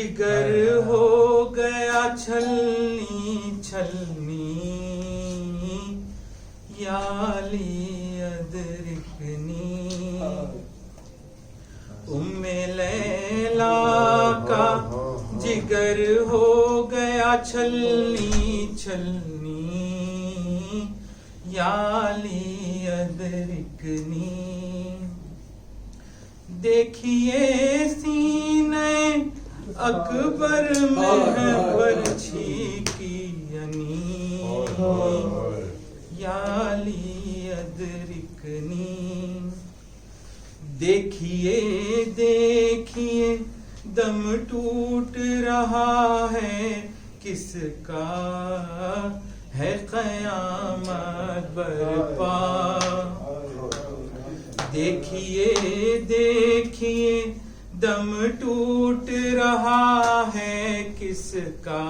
जिगर हो गया छलनी छलनी, याली अदरिकनी। उम्मे लैला का जिगर हो गया छलनी छलनी, याली अदरिकनी। देखिए सीने अकबर में है बरछी की यनी, याली अदरिकनी। देखिए देखिए दम टूट रहा है किसका, है क़यामत बरपा। देखिए देखिए दम टूट रहा है किसका,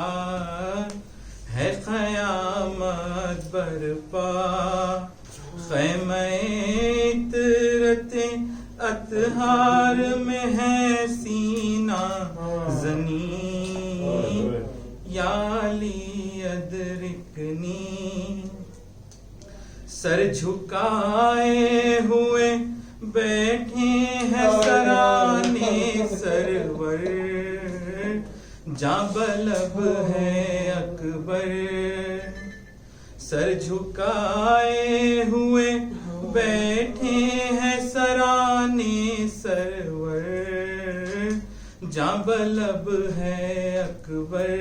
है क़यामत बरपा। ख़ैमे इतरते अतहार में है सीना ज़नी, याली अदरिकनी। सर झुकाए हुए बैठे हैं सराने सरवर, जाबलब है अकबर। सर झुकाए हुए बैठे हैं सराने सरवर, जाबलब है अकबर।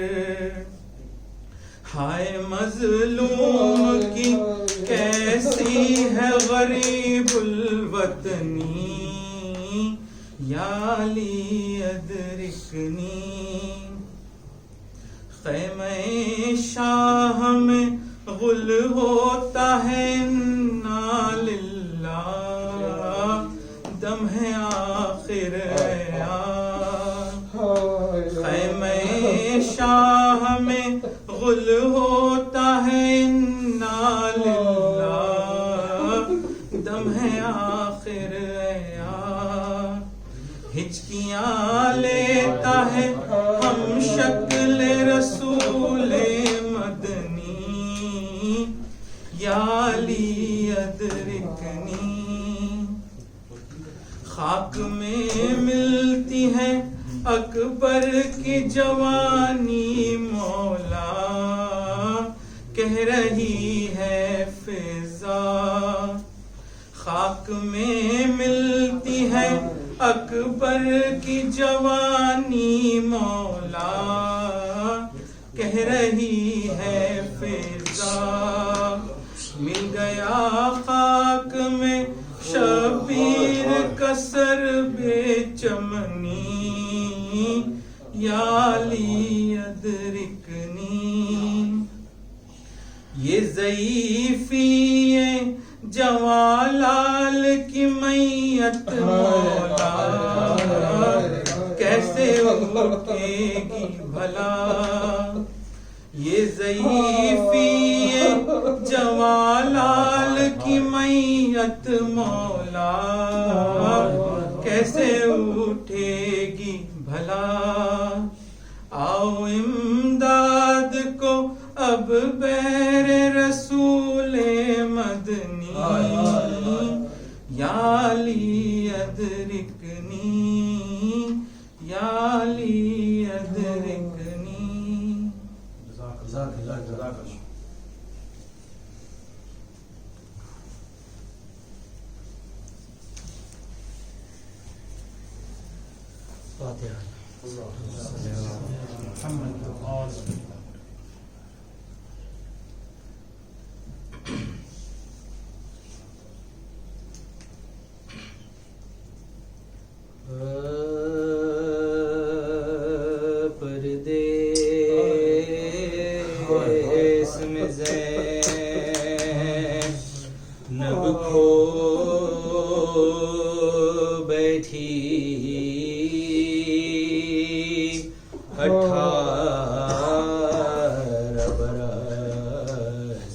हाय मजलूम की कैसी है गरीबुल वतनी, याली अदरिकनी। ख़ैमे शाह में गुल होता है इन्ना लिल्लाह, दम है आखिर ख़ैमे शाह में गुल होता है इन्ना लिल्लाह, दम है आखिर हिचकियाँ लेता है हम शक्ल रसूल मदनी, याली अदरिकनी। खाक में मिलती है अकबर की जवानी मौला, कह रही है फिजा। खाक में मिलती है अकबर की जवानी मौला, कह रही है फिजा। मिल गया खाक में शबीर कसर बेचमनी, याली अदरिकनी। ये ज़ईफ़ी जवालाल की मैयत मौला, कैसे उठेगी भला। ये ज़ईफ़ी जवालाल की मैयत मौला, कैसे उठेगी भला। आओ इमदाद को अब बैर रसूल मदनी, याली अदरिकनी, याली अदरिकनी। परदेस में ज़ैनब खो बैठी, 18 बरस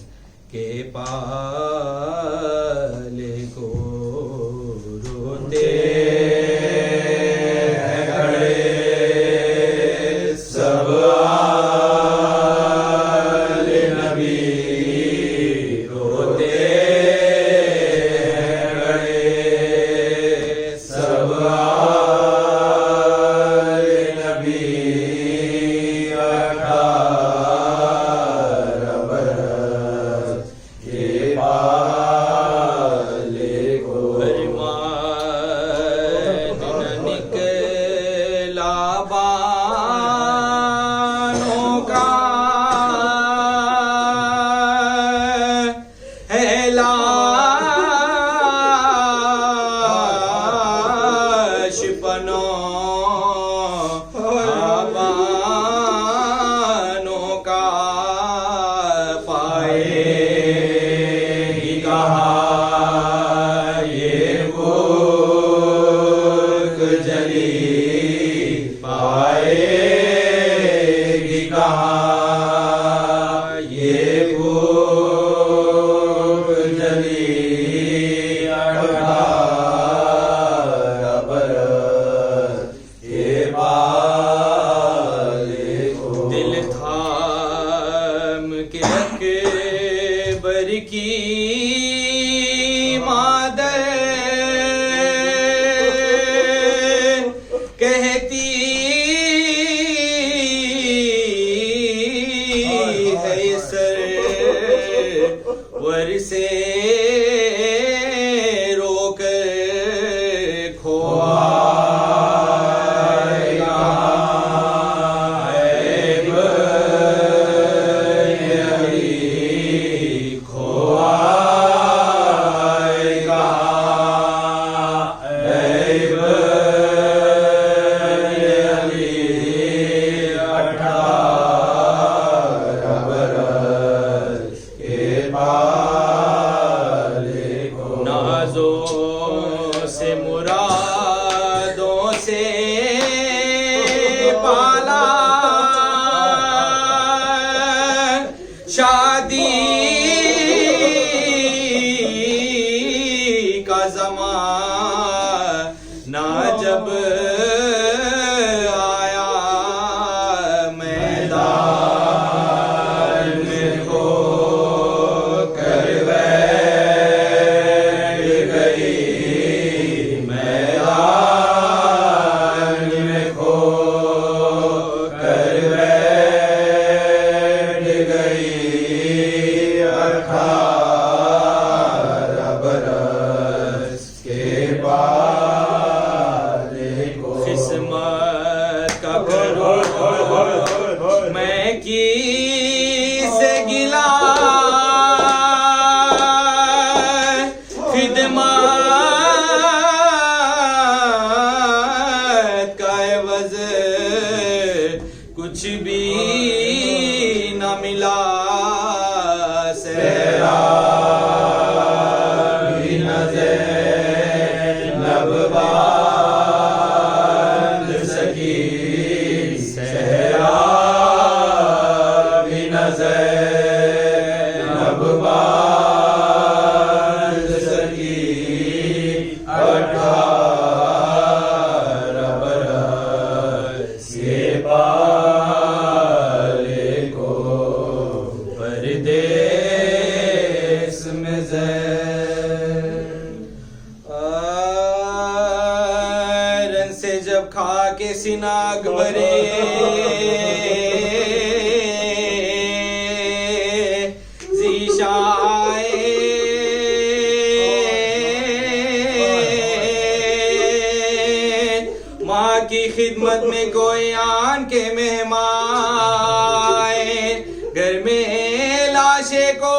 के पाले को रोते खड़े कहाँ ये भूख जली 18 बरस के बाले को। दिल थाम के अकबर की मादर कहती है सरवर से रोकर खोआ से मुरादों से पाला शादी का ज़माना जब आया मैदान में खो कर मैं किसे गिला खिदमत का एवज़ कुछ भी न मिला सहरा भी नज़र लब बांध सकी लब बांध सकी 18 बरस के बाले को। परदेस में रन से जब खा के सिनाग भरे माँ की खिदमत में कोई आन के मेहमान घर में लाशे को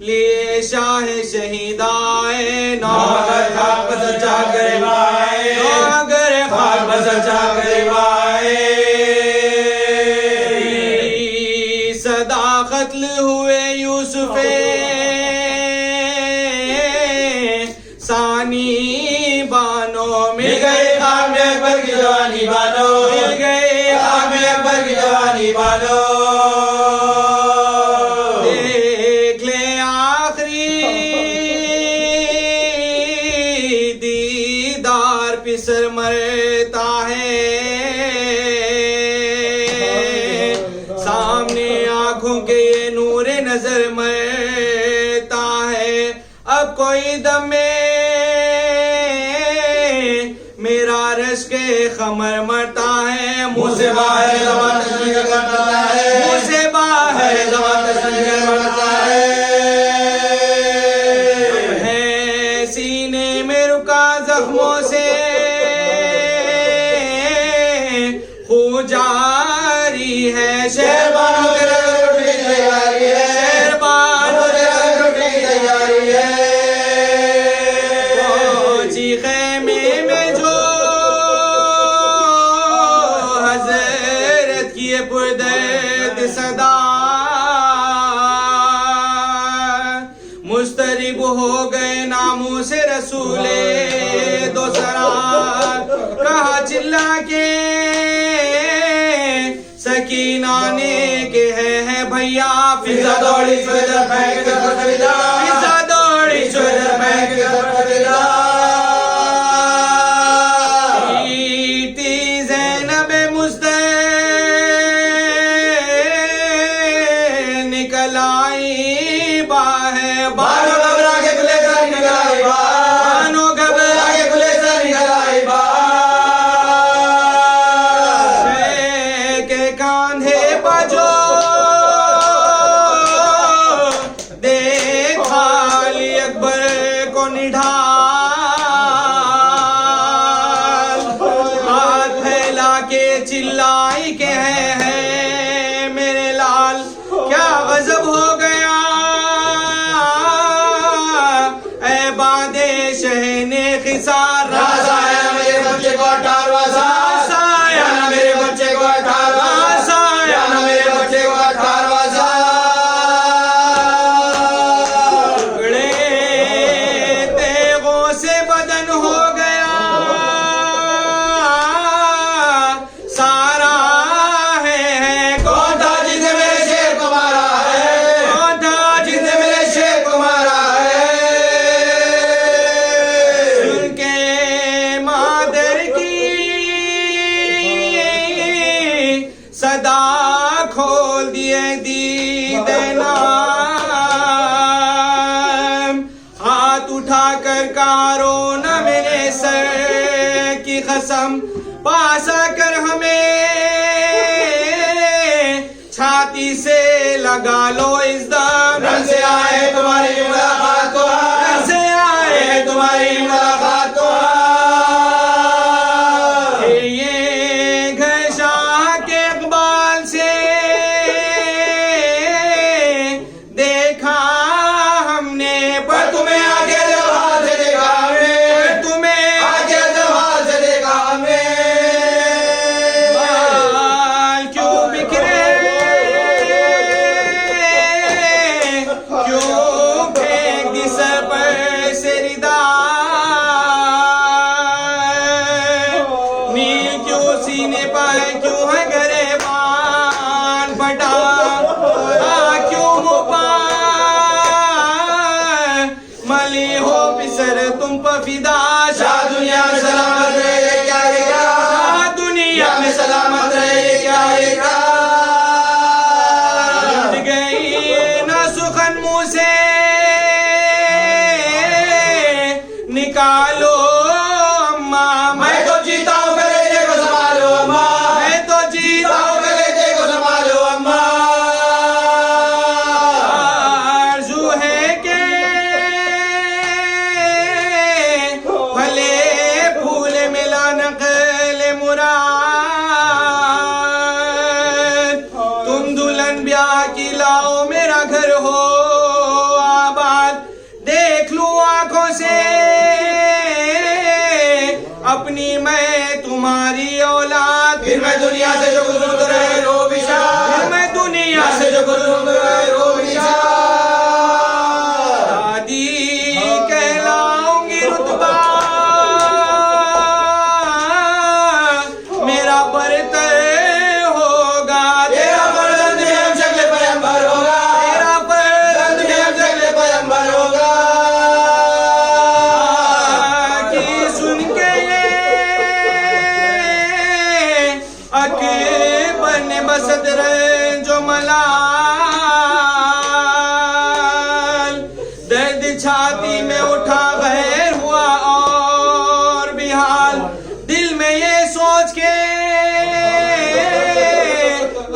लिए शाह शहीदाए नागर खाक बसचा गरीबाए नागर खाक बसचा गरीबाए सदा कत्ल हुए यूसुफे सानी बानो मिल गए खाम अकबर की जवानी बानो मिल गए खाम अकबर की जवानी बानो। देख ले आखिरी दीदार पिसर मरता है सामने आंखों के ये नूरे नजर मरता है। अब कोई दम में मेरा रश के खमर मरता है मुझसे बाहर ज़बान तशरीह करता है मुझसे बाहर ज़बान तशरीह करता है सीने में रुका जख्मों से खून जारी है शहरबानों के रगड़ तैयारी है शहरबानों के रगड़ तैयारी है। पहुंची खेमे में जो हज़रत की पुरदर्द सदा मुस्तरिब हो गए नामों से रसूले दो सरा कहा चिल्ला के यकीनाने के है भैया फिजा दौड़ी स्वेटर फेंक के फटविदा फिजा दौड़ी स्वेटर फेंक के फटविदा बानो घबरा के गुलेसर निकलाई बानो घबरा के गुलेसर निकलाई के कांधे बजो देखा अली अकबर को निढाल हाथ फैला के चिल्लाई के है मेरे लाल क्या गजब हो गया शहने खिसार रासाया मेरे बच्चे को 18वां साल साया मेरे बच्चे को 18वां साया मेरे बच्चे को 18वां साल टुकड़े तेगों से बदन हो गया सारा है कौन था जिसने मेरे शेर को मारा है कौन था जिसने मेरे शेर को मारा है सदा खोल दिए दीदना हाथ उठाकर कारो न मेरे सर की कसम पासा कर हमें छाती से लगा लो इस दम रन से आए तुम्हारी मुलाकात को रन से आए तुम्हारी मुलाकात को सीने पर क्यों है गरेबान फटा क्यों मली हो पिसर तुम पर फिदा शाह दुनिया में सलामत रहे क्या लेगा दुनिया में सलामत रहे क्या लेगा गई ना सुखन मुंह से निकालो अम्मा मैं तो जीता हूँ कलेजे को संभालो अम्मा मैं तो जीता हूँ कलेजे को संभालो अम्मा आरज़ू है के भले फूल मिला नक़ल मुराद तुम दुल्हन ब्याह की लाओ मेरा घर हो आबाद देख लूं आंखों से अपनी मैं तुम्हारी औलाद फिर मैं दुनिया से जो गुजर रहे रो विशाल फिर मैं दुनिया से जो गुजर रहे रो विशाल दादी कहलाऊंगी रुतबा मेरा बरतर होगा तेरा बर्दन में हम शक्ल पैगंबर होगा तेरा बरतर में हम शक्ल पैगंबर होगा कि सुन के अकबर ने बसत रहे जो मलाल दर्द छाती में उठा गैर हुआ और बिहाल दिल में ये सोच के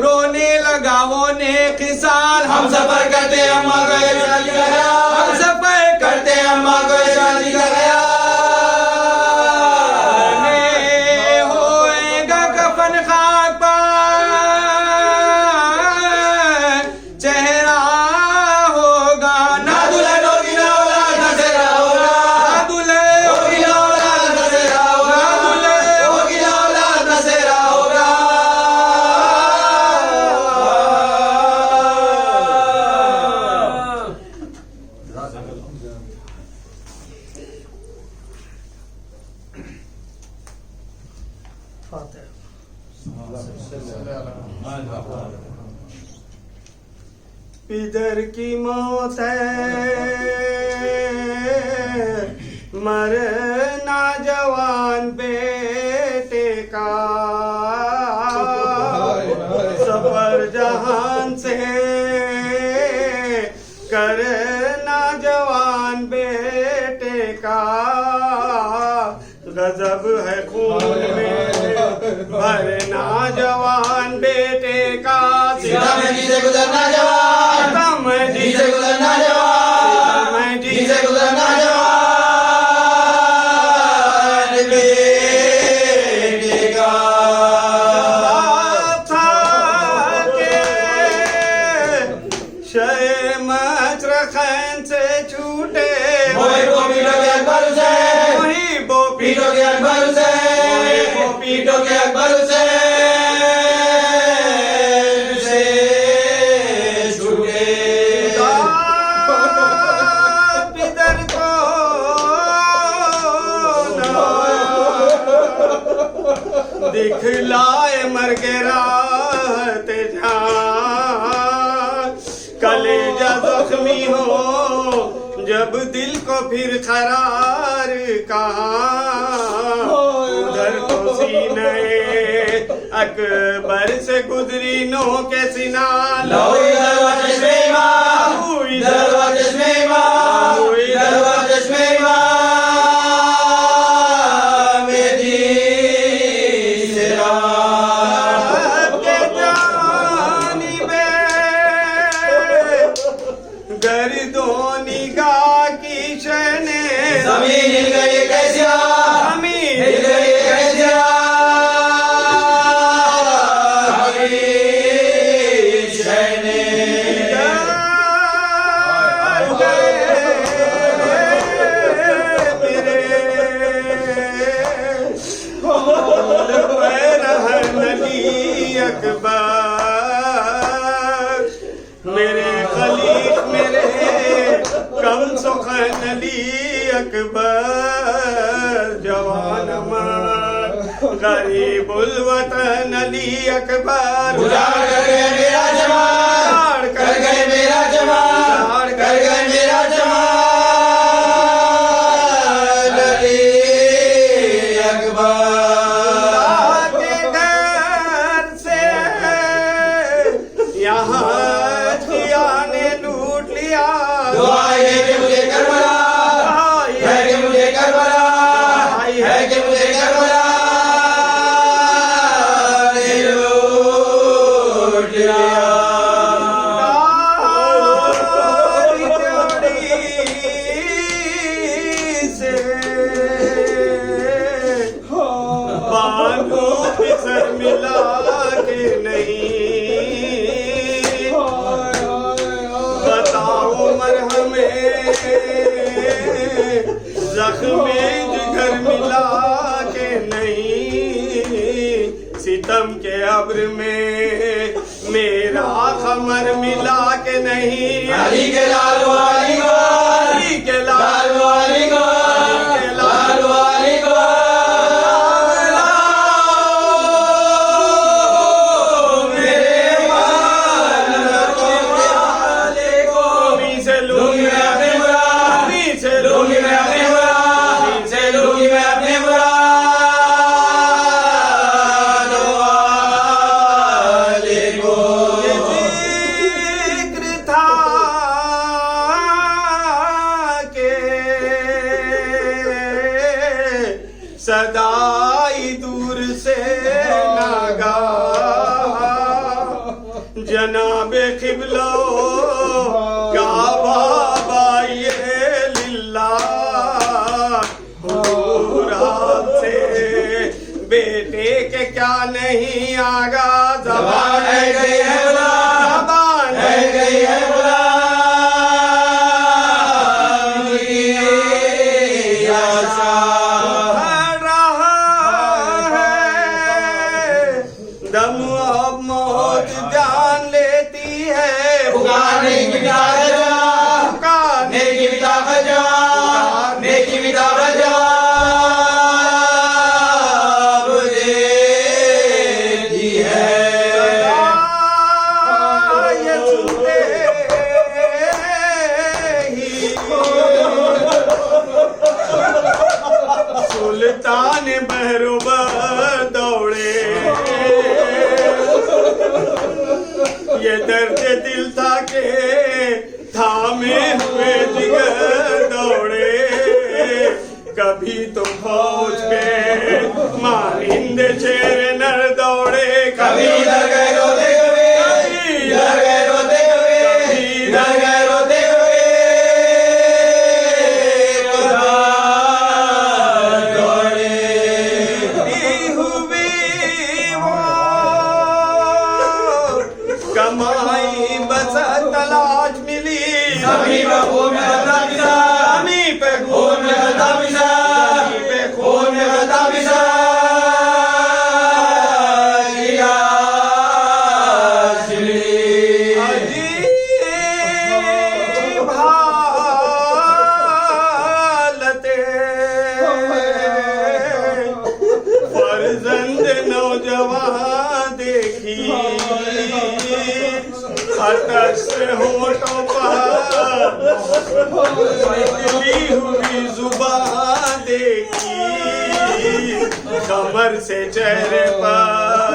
रोने लगा वो नेक साल हम सफर करते अम्मा को ये शादी का ख्याल हम सफर करते अम्मा को ये शादी का ख्याल होएगा कफन खाक पर चेहरा होगा ना दुल्हन होगी ना औलाद ना सेहरा होगा ना दुल्हन होगी ना औलाद ना सेहरा होगा ना दुल्हन होगी ना औलाद ना सेहरा होगा फातिहा। पितर की मौत है मरना जवान बेटे का, सफर जहान से करना जवान बेटे का, गजब है खून में भरना जवान बेटे का, सीधा में जी से गुजरना जवान, मैं जी से गुजरना जवान, मैं जी से गुजरना जवान बेटे का। मचरखन से छूटे वही वो पीटो के अकबर से, वही वो पीटो के अकबर से, पीटो के अकबर से छूटे। पितर को दिखलाए मर के राहत जान, कलेजा जख्मी हो जब दिल को फिर करार कहाँ, उधर तो सीने अकबर से गुजरी नो के सिना, लो इधर वा चश्मे इमाम, इधर वा चश्मे इमाम, इधर वा चश्मे इमाम मेरी सिरा के जानिबे गर्दों निगाह की शने, जमीन हिल गई कैसिया, जमीन हिल गई कैसिया शहने। मेरे खलीफ मेरे कम सुखन अली अकबर, जवान अमर गरीबुल वतन अली अकबर, उजाड़ कर गए मेरा जमाल, कर गए मेरा जमाल, कर गए मेरा जमाल अली अकबर। के घर से यहाँ जिया ने लूट लिया, दुआएं है कि मुझे करबला, है कि मुझे करबला, है कि मुझे करबला ने लूट लिया। बालों पे सर मिला के नहीं, बताओ मरहमे जख्मे जिगर मिला के नहीं, सितम के अब्र में मेरा खमर मिला के नहीं, अली के लाल वाली को, अली के लाल लाल वाली को, लाल वाली को मेरे माल को, वाले को से लूंगी मैं अपने मुराद, से लूंगी मैं अपने मुराद, से लूंगी मैं अपने मुराद वाले को। जिक्र था के सदाई दूर से नागा, जनाबे क़िबला काबा बाये लिल्ला, हुजूर आपसे बेटे के क्या नहीं आगा, जबान है गई है बुला, जबान है गई है बुला आशा। रहा है दम अब मौत जान लेती है, पुकारने की विदा खजा, पुकारने नेकी विदा खजा, नेकी विदा खजा मुझे दी सुल्तान बहरुबर दौड़े, ये दर्द दिल था के थामे हुए जिगर दौड़े। कभी तो फौज के मारिंद शेर नर दौड़े, कभी इधर गए रोते हुए, इधर गए रोते हुए, इधर गए रोते हुए, उधर दौड़े। हुए वो कमाई बस तलाश मिली, सभी पे खून में गदा मिला, सभी पे खून में गदा मिला, खून में गदा मिला। फर्जंद नौजवान देखी, हतस होठों पर निकली हुई जुबान देखी, कमर से चेहरे पर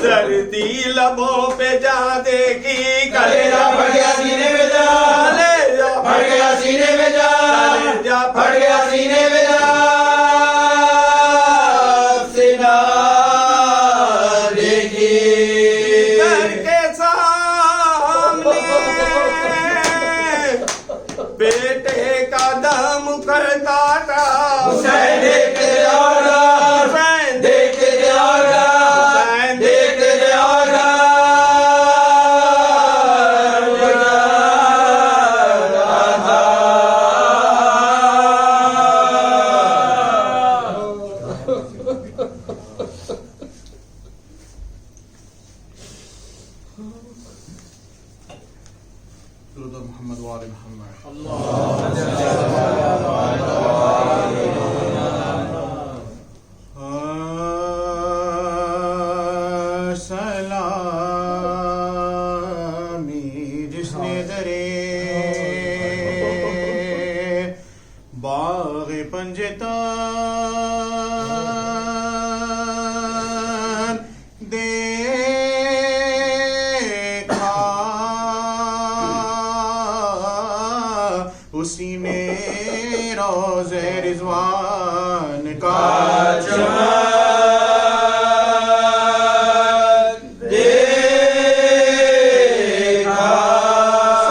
जर्दी लबों पे जा देखी। कलेजा फट गया सीने में जा, कलेजा फट गया सीने में जा, कलेजा फट गया सीने में जा। सीना देखी घर के सामने बेटे का दम करता था, हुसैन देखते जाओगा, हुसैन देखते जाओगा, हुसैन देखते जाओगा। मोहम्मद वाले मोहम्मद सलामी जिसने दरे बाग पंजतान देखा, उसी में रोज़े रिज़वान का देखा।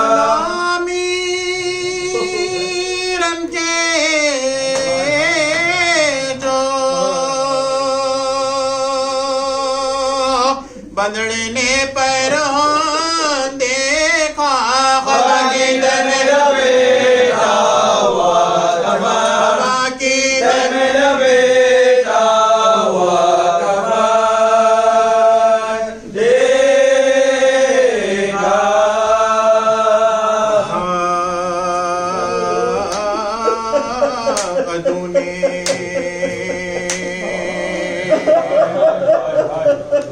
सलामी रंग के जो बंदड़े ने पैरों देखा, खबा की दर में लपेटा हुआ, खबा की दर में लपेटा हुआ कफन देखा। अदूने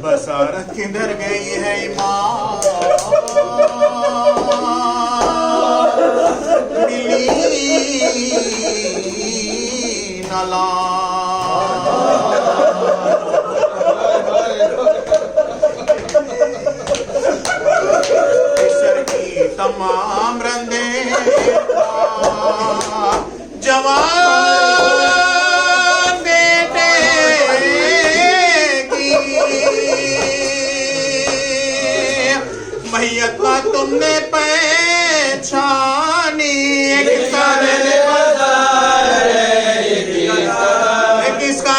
बसारत किधर गई है ईमान, मिली नला सर की तमाम रंदे जवान बेटे की मैयत का तुमने पहचानी, किसका किसका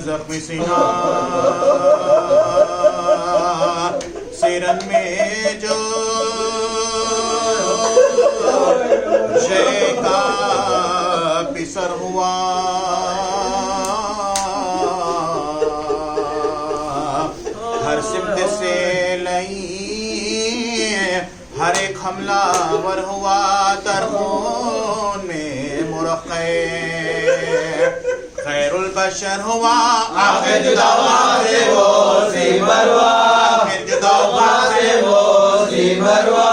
जख्मी सीना सिरन में जो जय का पिसर हुआ, हर सिमत से लई हर एक हमलावर हुआ। खैरुल बशर हुआ आखिर जुदा हुआ से वो सिमर हुआ, आखिर जुदा हुआ से वो सिमर हुआ।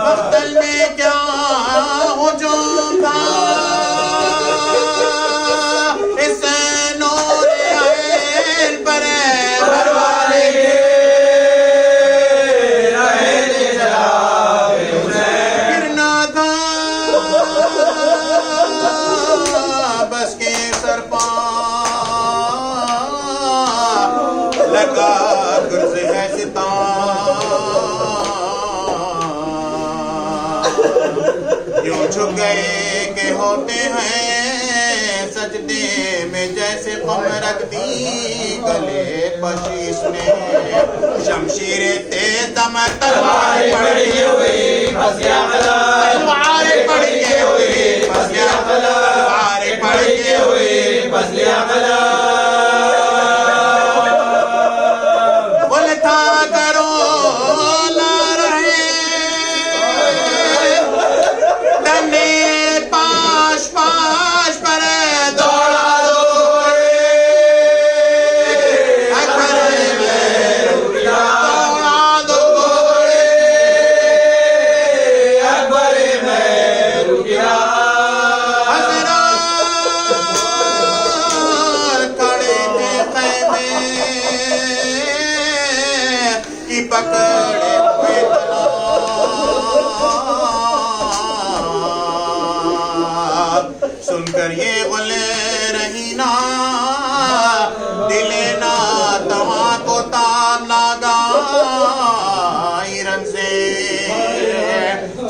मख्तल में क्या हुजूम था, इस नूर ऐन पर परवाने के रहे थे जलावे हुसैन। गिरना था बस के सर लगा गुर्ज है सिता, यूं झुक गए के होते हैं सजदे में जैसे कम रख दी गले पशीश में शमशीर तेज दम तलवार पड़ी हुई फसिया खला, तलवार पड़ी हुई फसिया खला, तलवार पड़ी हुई फसिया खला। था करो ना रहे तने पाश पाश पर दौड़ा दो अकबर में रुकिया, दौड़ा दो अकबर में रुकिया। हज़रत खड़े थे ख़ैमे की पकड़े हुए तलवार, सुनकर ये गुले रही ना दिले ना तवा को ताब लागा हिरन से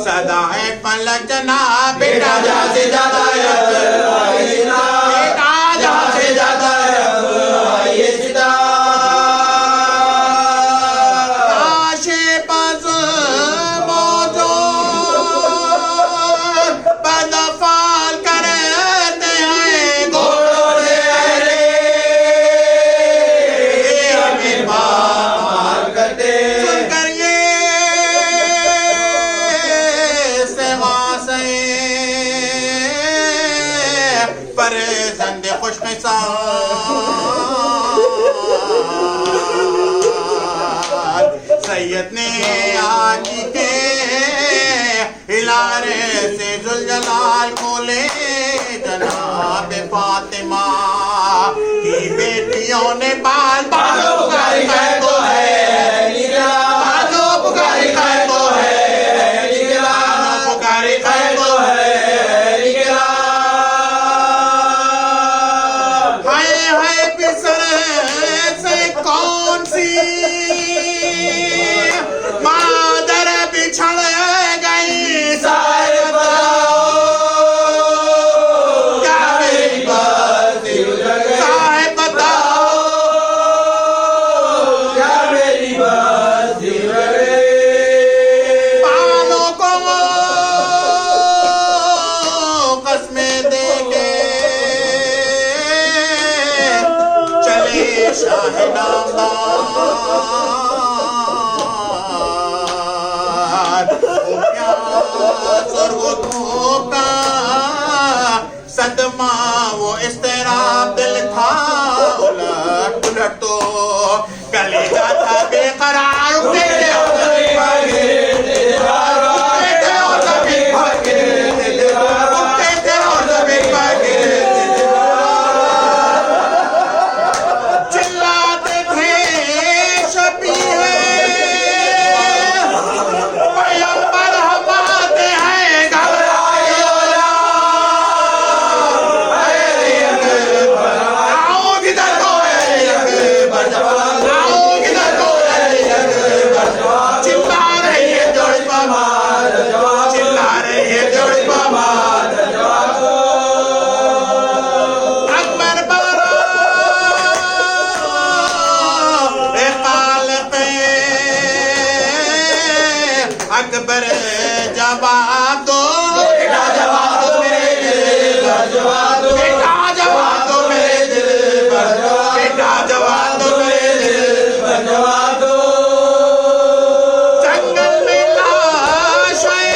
सदा है पलक जना बेटा जहाँ से जाता है आइए सीता, बेटा जहाँ से जाता है आइए सीता। आशे पास मौजूद बदफाल करते हैं घोड़ों से अहले हमें मार करते, सुनकर ये सेवा से पर जिंदे खुशमिसाल सैयद ने आजी के हिलारे से जुलजलाल खोले जनाब फातिमा की बेटियों ने बाल बालो पुकारी है तो है निगरा, बालो पुकारी है तो है निगरा, पुकारी है तो है निगरा। हाय हाय पिसर से कौन सी मादर बिछड़ गई सारे बताओ क्या मेरी बस्ती उजड़ गई, साहेब बताओ क्या मेरी बस्ती उजड़ गई। पालों को कसमें दे के चले शाहनामार वो प्यास और वो धूप का सदमा वो इस्तेराब दिल था उलट उलट तो कलेजा था बेकरार तेरे और जमीन पर तेरे और जमीन पर तेरे और जमीन पर चिल्लाते थे शबीर पैगंबर हम आते हैं घबराए आओ किधर को है आओ किधर को है चिल्ला रही है जोड़ी पामा चिल्ला रही है जोड़ी पामा अकबर बारा अकबर जवाब दो बेटा जवाब दो मेरे दिल पर, जवाब दो बेटा जवाब दो मेरे दिल पर बेटा जवाब दो मेरे दिल पर, जवाब दो। जंगल में लाशें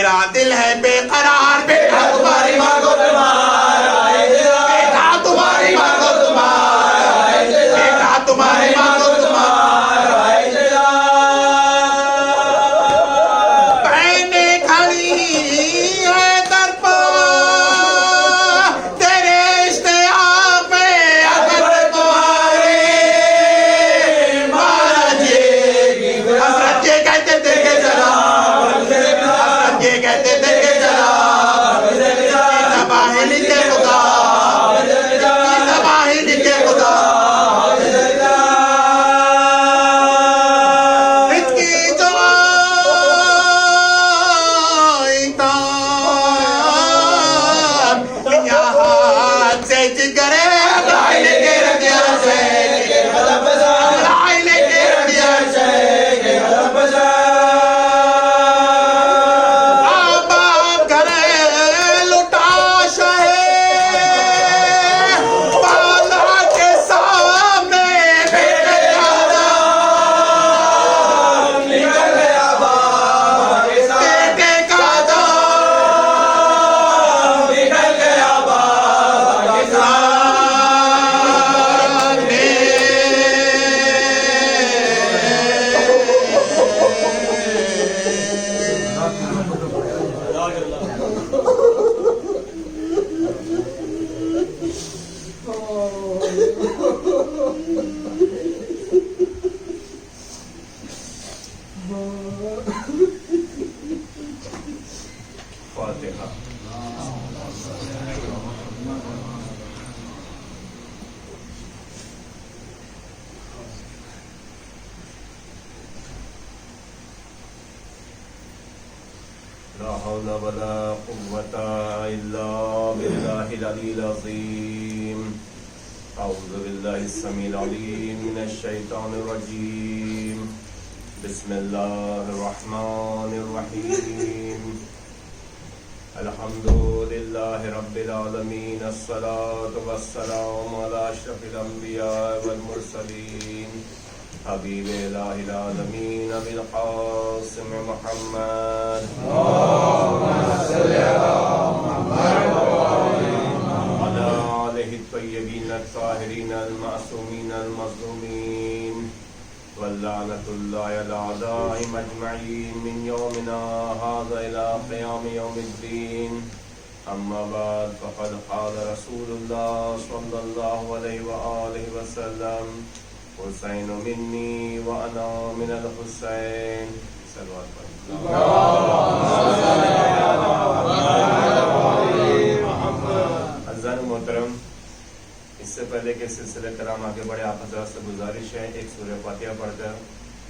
मेरा दिल है बेकरार, बेटा तुम्हारी माँ को तुम्हारा इंतजार, बेटा तुम्हारी माँ को तुम्हारा इंतजार, बेटा तुम्हारी माँ को तुम्हारा इंतजार। बहने खड़ी है दर पर तेरे इश्तियाक पे, अगर तुम्हारे महाराज जी हजरत ये कहते थे कि जरा, हजरत ये कहते थे कि जरा तबाही लिखे खुदा, तबाही लिखे खुदा, इसकी जो यहाँ से जिगरे लाई लेके रख दिया से, लाई लेके रख दिया से, बाप घरे लुटा शहे बाला के सामने बेटे दादा निकल गया बाप के साथ, बेटे का दाम निकल गया बाप के साथ। फातिहा। ला हौला वला कुव्वता इल्ला बिल्लाहिल अलील अज़ीम। अऊज़ु बिल्लाहिस समीइल अलीम मिनश शैतानिर रजीम। बिस्मिल्लाहिर रहमानिर रहीम। अल्हम्दुलिल्लाहि रब्बिल आलमीन। अस्सलातु वस्सलामु अला अशरफिल अंबिया वल मुरसलीन। हबीब इलाहिल आलमीन अबिल क़ासिम मुहम्मद। अला आलिहि त्वय्यबीन अत्ताहिरीन अल-मासूमीन अल-मज़लूमीन। वल्लानतुल्लाहि अला अदाइहिम अजमईन मिन यौमिना हाज़ा इला क़ियाम यौमिद्दीन। अम्मा बाद फ़क़द क़ाल रसूलुल्लाह सल्लल्लाहु अलैहि व आलिहि वसल्लम हुसैन मिन्नी व अना मिनल हुसैन। सल्लल्लाहु अलैहि वसल्लम। अज़ान मोहतरम, इससे पहले के सिलसिले कराम आगे बढ़े, आप हज़रात से गुजारिश है एक सूरह फातिहा पढ़कर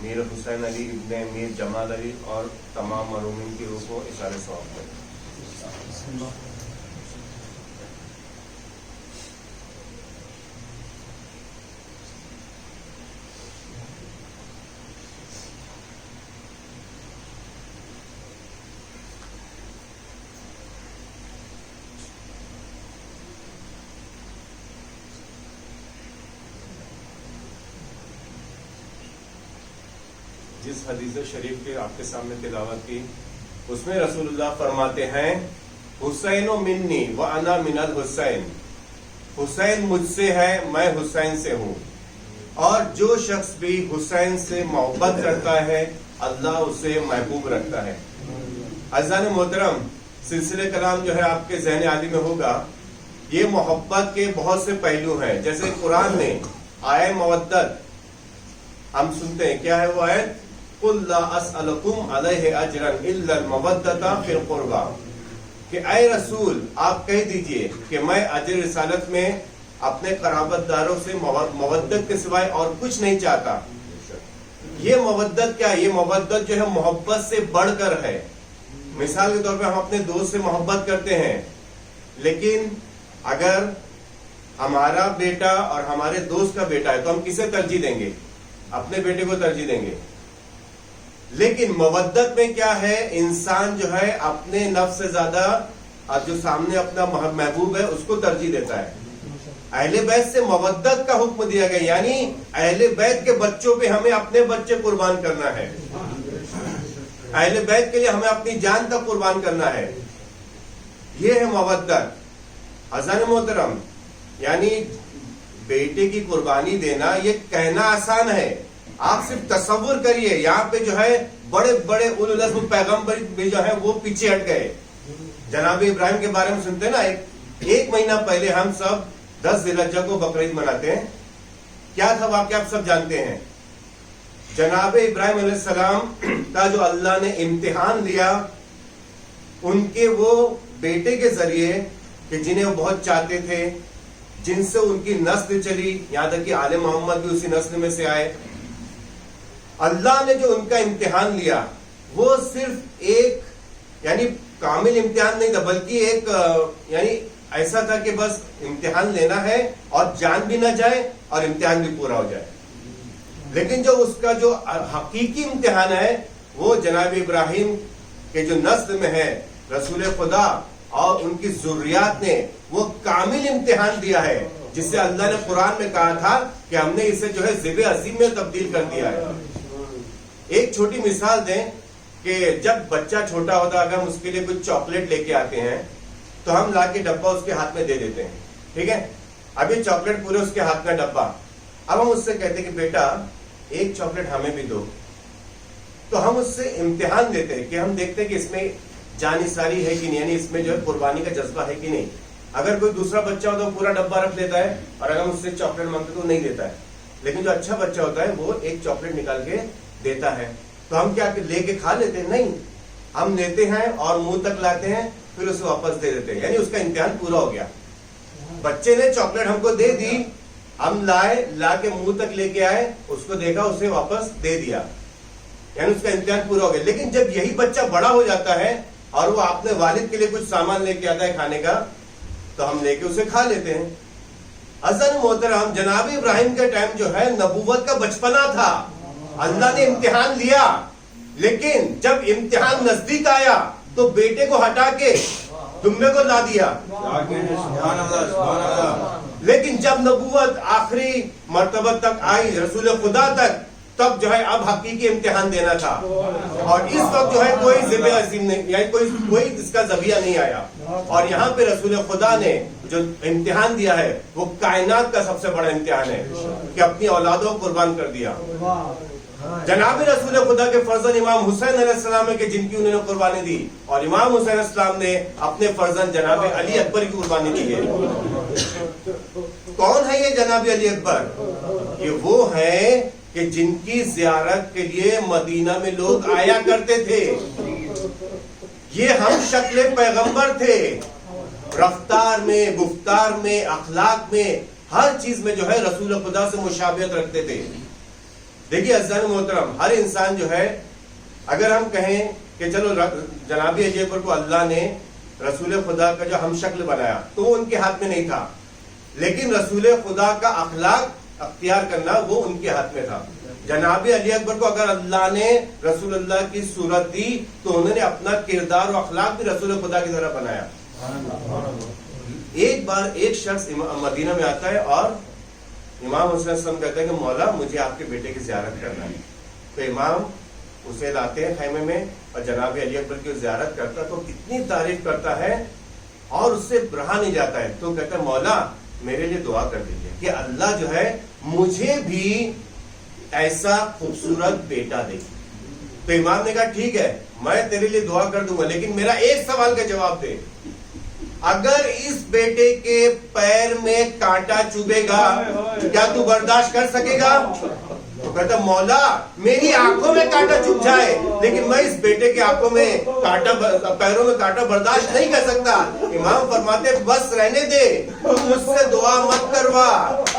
मीर हुसैन अली इब्ने मीर जमाल अली और तमाम मरूमीन की रूह को इशारे सवाब करें। जिस हदीस शरीफ के आपके सामने तिलावत की, उसमें रसूलुल्लाह फरमाते हैं हुसैन मिन्नी व अना मिनल हुसैन। हुसैन मुझसे है, मैं हुसैन से हूँ। और जो शख्स भी हुसैन से मोहब्बत करता है अल्लाह उसे महबूब रखता है। अज़ान मोहतरम, सिलसिले कलाम जो है आपके ज़हन आली में होगा, ये मोहब्बत के बहुत से पहलू हैं। जैसे कुरान में आय मवद्दत हम सुनते हैं, क्या है वो आयत? कुल ला अस्अलुकुम अलैहि अजरन इल्ला अल-मवद्दता फिल कुर्बा, कि ऐ रसूल आप कह दीजिए कि मैं अजर रिसालत में अपने कराबतदारों से मवद्दत के सिवाय और कुछ नहीं चाहता। ये मवद्दत क्या है? ये मवद्दत जो है मोहब्बत से बढ़कर है। मिसाल के तौर पे हम अपने दोस्त से मोहब्बत करते हैं, लेकिन अगर हमारा बेटा और हमारे दोस्त का बेटा है तो हम किसे तरजीह देंगे? अपने बेटे को तरजीह देंगे। लेकिन मवद्दत में क्या है? इंसान जो है अपने नफ्स से ज्यादा जो सामने अपना महबूब है उसको तरजीह देता है। अहले बैत से मवद्दत का हुक्म दिया गया, यानी अहले बैत के बच्चों पे हमें अपने बच्चे कुर्बान करना है। अहले बैत के लिए हमें अपनी जान तक कुर्बान करना है। ये है मोहब्बत। अज़ान मोहतरम, यानी बेटे की कुर्बानी देना ये कहना आसान है, आप सिर्फ तसव्वुर करिए। यहाँ पे जो है बड़े बड़े उलुल अज़्म पैगंबर भी जो है वो पीछे हट गए। जनाब इब्राहिम के बारे में सुनते हैं ना, एक महीना पहले हम सब 10 ज़िलहज्जा को बकरीद मनाते हैं। क्या था वाक़या आप सब जानते हैं। जनाब इब्राहिम अलैहिस्सलाम का जो अल्लाह ने इम्तिहान लिया उनके वो बेटे के जरिए कि जिन्हें वो बहुत चाहते थे, जिनसे उनकी नस्ल चली, यहां तक कि आले मोहम्मद भी उसी नस्ल में से आए। अल्लाह ने जो उनका इम्तिहान लिया वो सिर्फ एक यानी कामिल इम्तिहान नहीं था, बल्कि एक यानी ऐसा था कि बस इम्तिहान लेना है और जान भी ना जाए और इम्तिहान भी पूरा हो जाए। लेकिन जो उसका जो हकीकी इम्तिहान है वो जनाब इब्राहिम के जो नस्ल में है रसूल खुदा और उनकी ज़ुर्रियात ने वो कामिल इम्तिहान दिया है, जिससे अल्लाह ने कुरान में कहा था कि हमने इसे जो है ज़िब अज़ीम में तब्दील कर दिया है। एक छोटी मिसाल दें कि जब बच्चा छोटा होता है, अगर हम उसके लिए कुछ चॉकलेट लेके आते हैं तो हम लाके डब्बा उसके हाथ में दे देते हैं, ठीक है। अभी चॉकलेट पूरे उसके हाथ में डब्बा, अब हम उससे कहते हैं कि बेटा एक चॉकलेट हमें भी दो। तो हम उससे इम्तिहान देते हैं कि हम देखते हैं कि इसमें जानिसारी है कि नहीं, यानी इसमें जो है कुर्बानी का जज्बा है कि नहीं। अगर कोई दूसरा बच्चा होता है पूरा डब्बा रख लेता है और अगर हम उससे चॉकलेट मांगते तो नहीं देता है, लेकिन जो अच्छा बच्चा होता है वो एक चॉकलेट निकाल के देता है। तो हम क्या लेके खा लेते हैं? नहीं, हम लेते हैं और मुंह तक लाते हैं, फिर उसे वापस दे देते हैं, यानी उसका इम्तिहान पूरा हो गया। बच्चे ने चॉकलेट हमको दे दी, हम ला के मुंह तक लेके आए, उसको देखा, उसे वापस दे दिया, यानी उसका इम्तिहान पूरा हो गया। लेकिन जब यही बच्चा बड़ा हो जाता है और वो अपने वालिद के लिए कुछ सामान लेके आता है खाने का, तो हम लेके उसे खा लेते हैं। अज़न मोहतरम, जनाब इब्राहिम के टाइम जो है नबूवत का बचपना था, अल्लाह ने इम्तिहान लिया, लेकिन जब इम्तिहान नजदीक आया तो बेटे को हटा के दुम्बे को ला दिया। लेकिन जब नबूवत आखिरी मर्तबा तक आई, रसूल खुदा तक, तब जो है अब हकीकी इम्तिहान देना था। और इस वक्त जो है कोई ज़िब अज़ीम नहीं, यानी कोई इसका ज़बिया नहीं आया। और यहाँ पे रसूल खुदा ने जो इम्तिहान दिया है वो कायनात का सबसे बड़ा इम्तिहान है कि अपनी औलादों को कुर्बान कर दिया। जनाब रसूल खुदा के फर्जंद इमाम हुसैन अलैहिस्सलाम के जिनकी उन्होंने कुर्बानी दी, और इमाम हुसैन अलैहिस्सलाम ने अपने फर्जंद जनाब अली अकबर की कुर्बानी दी है। कौन है ये जनाब अली अकबर? ये वो है कि जिनकी ज़ियारत के लिए मदीना में लोग आया करते थे। ये हम शक्ल पैगंबर थे, रफ्तार में, गुफ्तार में, अखलाक में, हर चीज में जो है रसूल खुदा से मुशाबियत रखते थे। देखिए अज़ान मोहतरम, हर इंसान जो है, अगर हम कहें कि चलो जनाबी अली अकबर को अल्लाह ने रसूल खुदा का जो हम शक्ल बनाया तो वो उनके हाथ में नहीं था, लेकिन रसूल खुदा का अखलाक अख्तियार करना वो उनके हाथ में था। जनाबी अली अकबर को अगर अल्लाह ने रसूलुल्लाह की सूरत दी तो उन्होंने अपना किरदार और अखलाक भी रसूल खुदा की तरह बनाया। एक बार एक शख्स मदीना में आता है और इमाम हुसैन कहते हैं कि मौला मुझे आपके बेटे की ज़ियारत करना है। तो इमाम उसे लाते हैं खैमे में और जनाब अली अकबर की ज़ियारत करता तो कितनी तारीफ करता है और उससे रहा नहीं जाता है। तो कहता है मौला मेरे लिए दुआ कर दीजिए कि अल्लाह जो है मुझे भी ऐसा खूबसूरत बेटा दे। तो इमाम ने कहा ठीक है मैं तेरे लिए दुआ कर दूंगा, लेकिन मेरा एक सवाल का जवाब दे, अगर इस बेटे के पैर में कांटा चुभेगा क्या तू बर्दाश्त कर सकेगा? तो कहता मौला मेरी आंखों में कांटा चुभ जाए लेकिन मैं इस बेटे के आंखों में कांटा, पैरों में कांटा बर्दाश्त नहीं कर सकता। इमाम फरमाते बस रहने दे, तू मुझसे दुआ मत करवा।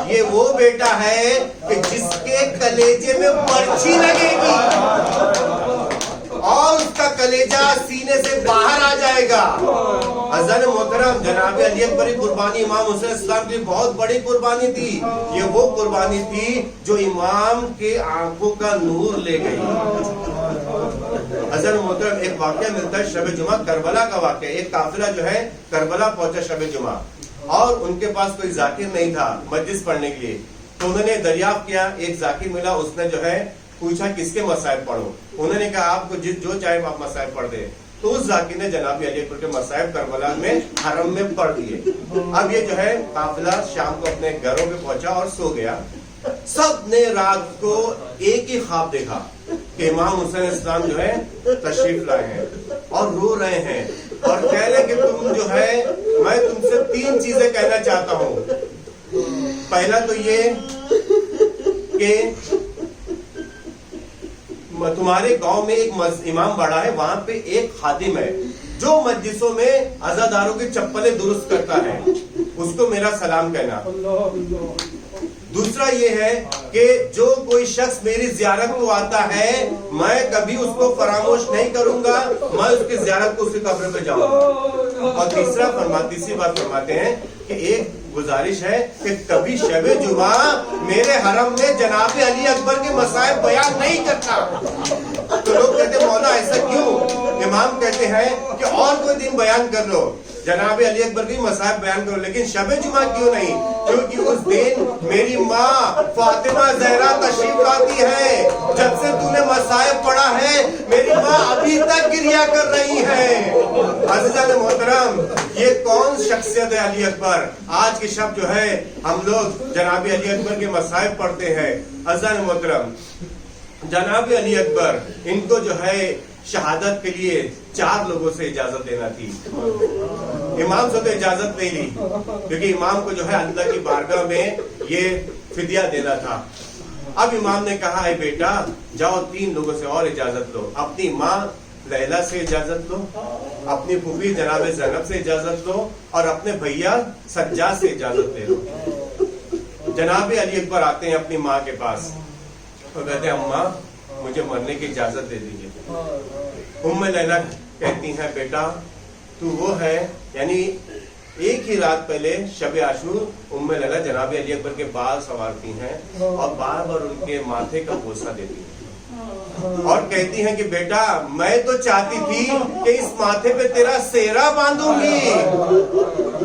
ये वो बेटा है कि जिसके कलेजे में बर्छी लगेगी और उसका कलेजा सीने से बाहर आ जाएगा। अज़ान मोहतरम, जनाब अली अकबर की कुर्बानी इमाम हुसैन इस्लाम की बहुत बड़ी कुर्बानी थी। ये वो कुर्बानी थी जो इमाम के आंखों का नूर ले गई। अज़ान मोहतरम, एक वाक़या मिलता है शब जुमा, करबला का वाक़या। एक काफिला जो है करबला पहुंचा शब जुमा और उनके पास कोई जाकिर नहीं था मस्जिद पढ़ने के लिए। तो उन्होंने दरियाफ्त किया, एक जाकिर मिला, उसने जो है पूछा किसके मसाइब पढ़ो, उन्होंने कहा आपको जो चाहे आप मसाइब पढ़ दे। तो उस जाकिर ने जनाब अली अकबर के मसाइब करबला में हरम में पढ़ दिए। अब ये जो है काफिला शाम को अपने घरों पे पहुंचा और सो गया। सब ने रात को एक ही ख्वाब देखा कि इमाम हुसैन इस्लाम जो है तशरीफ लाए हैं और रो रहे हैं और कह रहे कि तुम जो है, मैं तुमसे 3 चीजें कहना चाहता हूं। पहला तो ये कि तुम्हारे गांव में एक इमाम बड़ा है, वहां पे एक खादिम है जो मस्जिदों में अज़ादारों की चप्पलें दुरुस्त करता है, उसको मेरा सलाम कहना। दूसरा ये है कि जो कोई शख्स मेरी जियारत को आता है मैं कभी उसको फरामोश नहीं करूंगा, मैं उसकी जियारत को उसकी कब्र पे जाऊंगा। और तीसरी बात फरमाते हैं कि एक गुजारिश है कि कभी शबे जुमा मेरे हरम में जनाब अली अकबर के मसाइब बयान नहीं करता। तो लोग कहते मौला ऐसा क्यों? इमाम कहते हैं कि और कोई दिन बयान कर लो, जनाब अली अकबर की मसाइब बयान करो, लेकिन शबे जुमा क्यों नहीं? क्योंकि उस दिन मेरी माँ फातिमा ज़हरा तशरीफ लाती है। जब से तूने मसाइब पढ़ा है मेरी माँ अभी तक गिरिया कर रही है। अज़ीज़ान मोहतरम, ये कौन शख्सियत है अली अकबर? आज के शब्द जो है हम लोग जनाब अली अकबर के मसाइब पढ़ते हैं। अज़ीज़ान मोहतरम, जनाब अली अकबर, इनको जो है शहादत के लिए 4 लोगों से इजाजत देना थी। इमाम से तो इजाजत नहीं ली, क्योंकि इमाम को जो है अल्लाह की बारगाह में ये फिदिया देना था। अब इमाम ने कहा है बेटा जाओ 3 लोगों से और इजाजत लो, अपनी माँ लैला से इजाजत लो, अपनी फूफी जनाब ज़ैनब से इजाजत लो और अपने भैया सज्जाद से इजाजत ले लो। जनाब अली अकबर आते हैं अपनी माँ के पास तो कहते हैं अम्मा मुझे मरने की इजाजत दे दीजिए। उम्मे लैला कहती हैं बेटा तू वो है, यानी एक ही रात पहले शब आशूर उम्मे लैला जनाब अली अकबर के बाल संवारती हैं और बार बार उनके माथे का बोसा देती हैं और कहती हैं कि बेटा मैं तो चाहती थी कि इस माथे पे तेरा सेहरा बांधूंगी,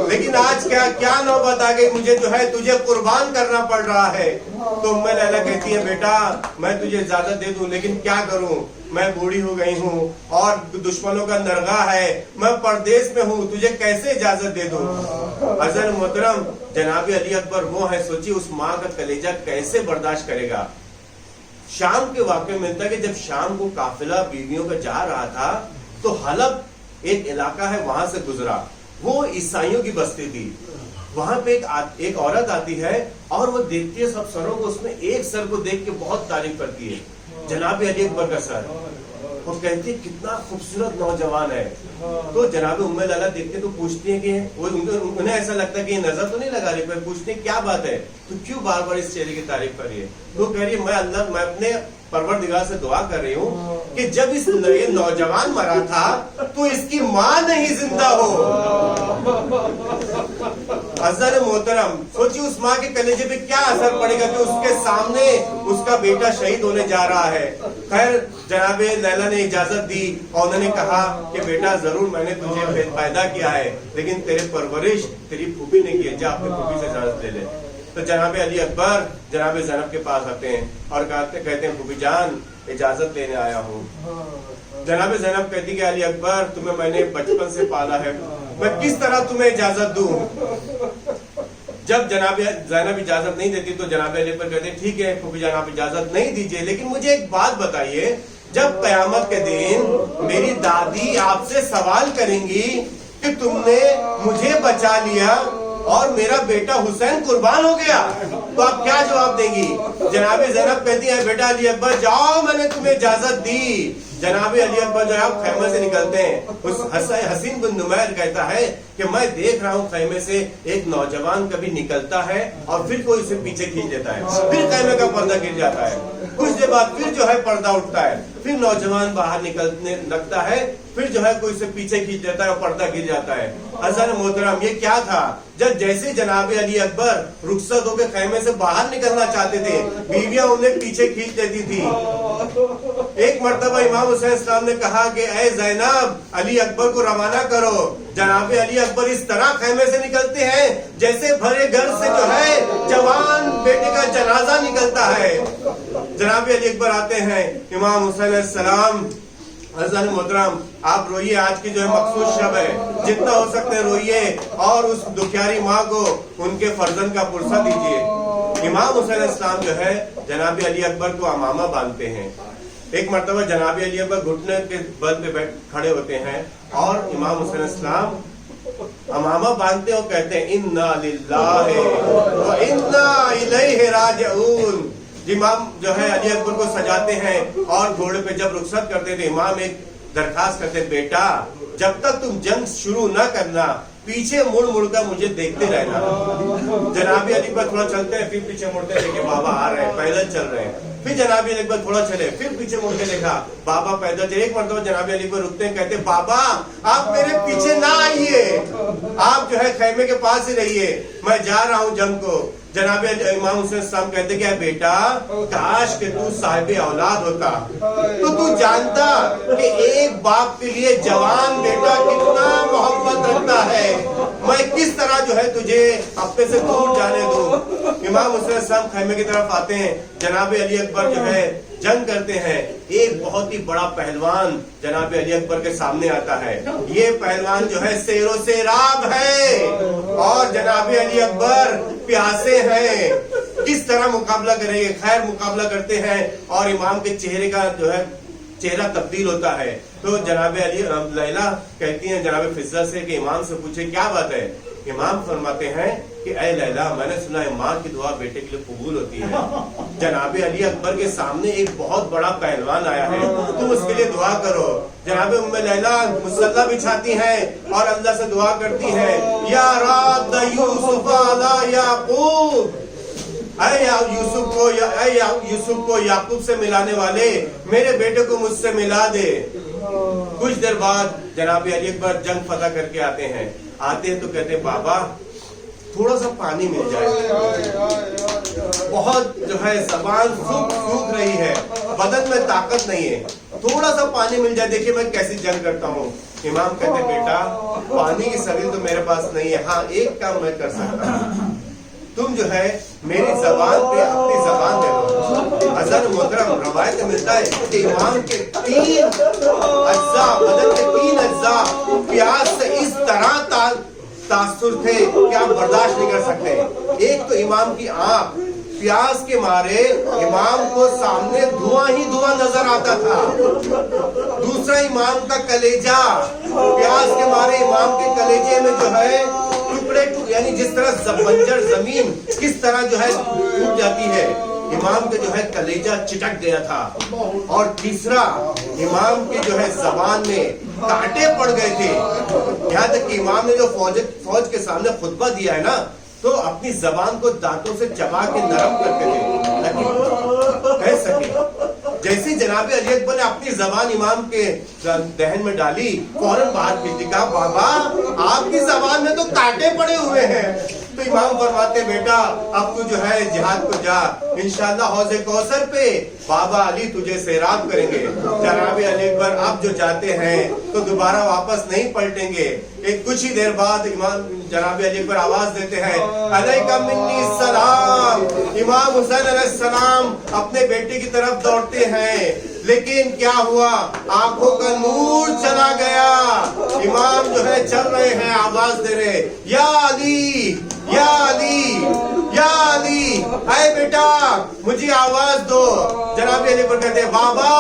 लेकिन आज क्या नौबत आ गई, मुझे जो है तुझे कुर्बान करना पड़ रहा है। तो उम्मे लैला कहती है बेटा मैं तुझे इजाजत दे दूं, लेकिन क्या करूं, मैं बूढ़ी हो गई हूं और दुश्मनों का नरगा है, मैं परदेश में हूं, तुझे कैसे इजाजत दे दूं। अज़र मोहतरम, जनाब अली अकबर वो है, सोचिए उस माँ का कलेजा कैसे बर्दाश्त करेगा। शाम के वाक़े में मिलता है कि जब शाम को काफिला बीवियों का जा रहा था तो हलब एक इलाका है वहां से गुजरा, वो ईसाइयों की बस्ती थी। वहां पे एक औरत आती है और वो देखती है सब सरों को, उसमें एक सर को देख के बहुत तारीफ करती है, जनाब अली अकबर का सर। वो कहती है कितना खूबसूरत नौजवान है। तो जनाब उम्मे लैला देखते तो पूछती है कि वो उन्हें ऐसा लगता है कि नजर तो नहीं लगा रही, पर पूछते क्या बात है, तो क्यों बार बार इस चेहरे की तारीफ कर रही है? तो कह रही है मैं अपने परवरदिगार से दुआ कर रही हूँ कि जब इस नौजवान मरा था तो इसकी माँ नहीं जिंदा हो। अज़र मोहतरम, सोचिए उस माँ के कलेजे पे क्या असर पड़ेगा कि उसके सामने उसका बेटा शहीद होने जा रहा है। खैर जनाब लैला ने इजाजत दी और उन्होंने कहा कि बेटा जरूर मैंने तुझे पैदा किया है, लेकिन तेरे परवरिश तेरी फूफी ने की है, जा अपनी फूफी से इजाजत ले ले। तो जनाब अली अकबर जनाब ज़ैनब के पास आते हैं और कहते हैं फूफी जान इजाजत लेने आया हूँ। जनाब ज़ैनब कहती कि अली अकबर तुम्हें मैंने बचपन से पाला है, मैं किस तरह तुम्हें इजाजत दूं। जब जनाब ज़ैनब इजाजत नहीं देती तो जनाब अली अकबर कहते ठीक है फूफी जान आप इजाजत नहीं दीजिए, लेकिन मुझे एक बात बताइए, जब कयामत के दिन मेरी दादी आपसे सवाल करेंगी कि तुमने मुझे बचा लिया और मेरा बेटा हुसैन कुर्बान हो गया, तो आप क्या जवाब देंगी? जनाब ज़ैनब कहती है बेटा अली अकबर जाओ मैंने तुम्हें इजाजत दी। जनाब अली अकबर जो है खैमे से निकलते हैं। उस हसीन बिन नुमैर कहता है कि मैं देख रहा हूँ खैमे से एक नौजवान कभी निकलता है और फिर कोई उसे पीछे खींच लेता है, फिर खैमे का पर्दा गिर जाता है, कुछ देर बाद फिर जो है पर्दा उठता है, फिर नौजवान बाहर निकलने लगता है, फिर जो है कोई उसे पीछे खींच लेता है और पर्दा गिर जाता है। अज़र मोहतरम, ये क्या था? जब जैसे जनाब अली अकबर रुखसत होकर खैमे से बाहर निकलना चाहते थे, बीवियां उन्हें पीछे खींच लेती थी। एक मर्तबा इमाम हुसैन इस्लाम ने कहा कि ऐ ज़ैनब, अली अकबर को रवाना करो। जनाब अली अकबर इस तरह खेमे से निकलते हैं जैसे भरे घर से जो है जवान बेटे का जनाजा निकलता है। जनाब अली अकबर आते हैं, इमाम हुसैन इस्लाम, हज़रत मोहतरम आप रोइए, आज की जो है मखसूस शब है, जितना हो सकते हैं रोइए और उस दुखियारी माँ को उनके फर्जंद का पुरसा दीजिए। इमाम हुसैन इस्लाम जो है जनाब अली अकबर को अमामा बांधते हैं। एक मर्तबा जनाब अली अकबर घुटने के बल पे खड़े होते हैं और इमाम हुसैन इस्लाम अमामा बांधते और कहते हैं इन्ना लिल्लाहि व इन्ना इलैहि राजिऊन। इमाम जो है अली अकबर को सजाते हैं और घोड़े पे जब रुखसत करते थे, इमाम एक दरखास्त करते, बेटा जब तक तुम जंग शुरू न करना पीछे मुड़ मुड़ कर मुझे देखते रहना। जनाबी अली पर थोड़ा चलते हैं, फिर पीछे मुड़ते हैं, देखिए बाबा आ रहे हैं, पैदल चल रहे हैं। फिर जनाबी अली पर थोड़ा चले, फिर पीछे मुड़ के देखा बाबा पैदल चले। एक मरतबा जनाबी अली पर रुकते हैं, कहते बाबा आप मेरे पीछे ना आइए, आप जो है खेमे के पास ही रहिए, मैं जा रहा हूँ जंग को। जनाब इमाम हुसैन साहब कहते क्या बेटा, काश के तू साहिब औलाद होता तो तू जानता कि एक बाप के लिए जवान बेटा कितना मोहब्बत रखता है, मैं किस तरह जो है तुझे अपने से दूर जाने दूं। इमाम हुसैन साहब खैमे की तरफ आते हैं, जनाब अली अकबर जो है जंग करते हैं। एक बहुत ही बड़ा पहलवान जनाब अली अकबर के सामने आता है। ये पहलवान जो है शेरो शेराब है और जनाब अली अकबर प्यासे हैं, किस तरह मुकाबला करेंगे। खैर मुकाबला करते हैं और इमाम के चेहरे का जो है चेहरा तब्दील होता है। तो जनाब अली लैला कहती हैं जनाब फिजा से कि इमाम से पूछे क्या बात है। इमाम फरमाते हैं कि ऐ लैला, मैंने सुना है माँ की दुआ बेटे के लिए कबूल होती है। जनाब अली अकबर के सामने एक बहुत बड़ा पहलवान आया है, तुम उसके लिए दुआ करो। जनाब उम्मे लैला मुसल्ला बिछाती हैं और अल्लाह से दुआ करती हैं, या राद यूसुफ अला याकूब, ऐ यूसुफ को याकूब से मिलाने वाले मेरे बेटे को मुझसे मिला दे। कुछ देर बाद जनाब अली अकबर जंग फतह करके आते हैं तो कहते हैं बाबा थोड़ा सा पानी मिल जाए, बहुत जो है जबान सूख रही है, बदन में ताकत नहीं है, थोड़ा सा पानी मिल जाए, देखिए मैं कैसी जंग करता हूँ। इमाम कहते बेटा पानी की सरील तो मेरे पास नहीं है, हाँ एक काम मैं कर सकता हूँ, तुम जो है मेरी जबान पे अपनी जबान दे दो। हज़रत मोहतरम रवायत में मिलता है कि इमाम के 3 अज्जा, बदन के 3 अज्जा प्यास से इस तरह तासुर थे कि आप बर्दाश्त नहीं कर सकते। एक तो इमाम की आंख, प्यास के मारे इमाम को सामने धुआं ही धुआं नजर आता था। दूसरा इमाम का कलेजा, प्यास के मारे इमाम के कलेजे में जो है टुकड़े, यानी जिस तरह बंजर जमीन किस तरह जो है टूट जाती है, इमाम के जो है कलेजा चिटक गया था। और तीसरा इमाम के जो है जबान में कांटे पड़ गए थे। यहाँ तक कि इमाम ने जो फौज के सामने खुतबा दिया है ना, तो अपनी जबान को दांतों से चबा के नरम करते थे ताकि कह सके। जैसे जनाब अली अकबर ने अपनी जबान इमाम के दहन में डाली, फौरन बाहर की कहा बाबा आपकी जबान में तो कांटे पड़े हुए हैं। तो इमाम फरमाते बेटा अब तू जो है जिहाद को जा, इंशाअल्लाह हौज़े कौसर पे बाबा अली तुझे सैराब करेंगे। जनाब अली अकबर अब जो जाते हैं तो दोबारा वापस नहीं पलटेंगे। एक कुछ ही देर बाद इमाम जनाब अली अकबर आवाज देते हैं, अलैका मिन्नी सलाम। इमाम हुसैन अलैहिस सलाम अपने बेटे की तरफ दौड़ते हैं, लेकिन क्या हुआ, आंखों का नूर चला गया। इमाम जो है चल रहे हैं, आवाज दे रहे, या अली या अली या अली, अरे बेटा मुझे आवाज दो। जनाब अली पर कहते बाबा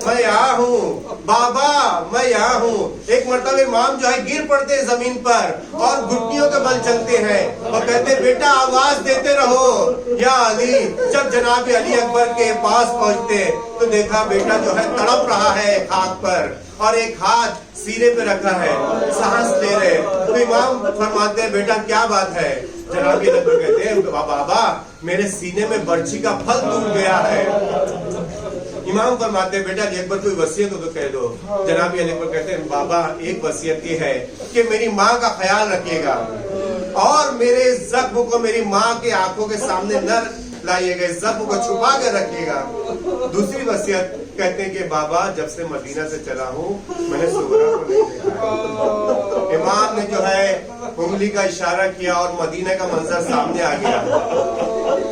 मैं यहाँ हूँ, बाबा मैं यहाँ हूँ। एक मरतबा इमाम जो है गिर पड़ते हैं जमीन पर और घुटनियों के बल चलते हैं और कहते बेटा आवाज देते रहो या अली। जब जनाब अली अकबर के पास पहुँचते तो देखा बेटा जो है तड़प रहा है खाक पर और एक हाथ सीने पे रखा है, सांस ले रहे। तो इमाम फरमाते हैं बेटा क्या बात है। जनाब अली अकबर कहते हैं बाबा मेरे सीने में बर्छी का फल टूट गया है। इमाम फरमाते हैं बेटा अली अकबर कोई वसीयत हो तो कह दो। जनाब अली अकबर कहते हैं बाबा एक वसीयत ये है कि मेरी माँ का ख्याल रखिएगा और मेरे जख्म को मेरी माँ के आंखों के सामने न लाइएगा, इस जख्म को छुपा कर रखिएगा। दूसरी वसीयत कहते हैं कि बाबा जब से मदीना से चला हूँ मैंने सुगरा को नहीं देखा। इमाम ने जो है उंगली का इशारा किया और मदीना का मंजर सामने आ गया।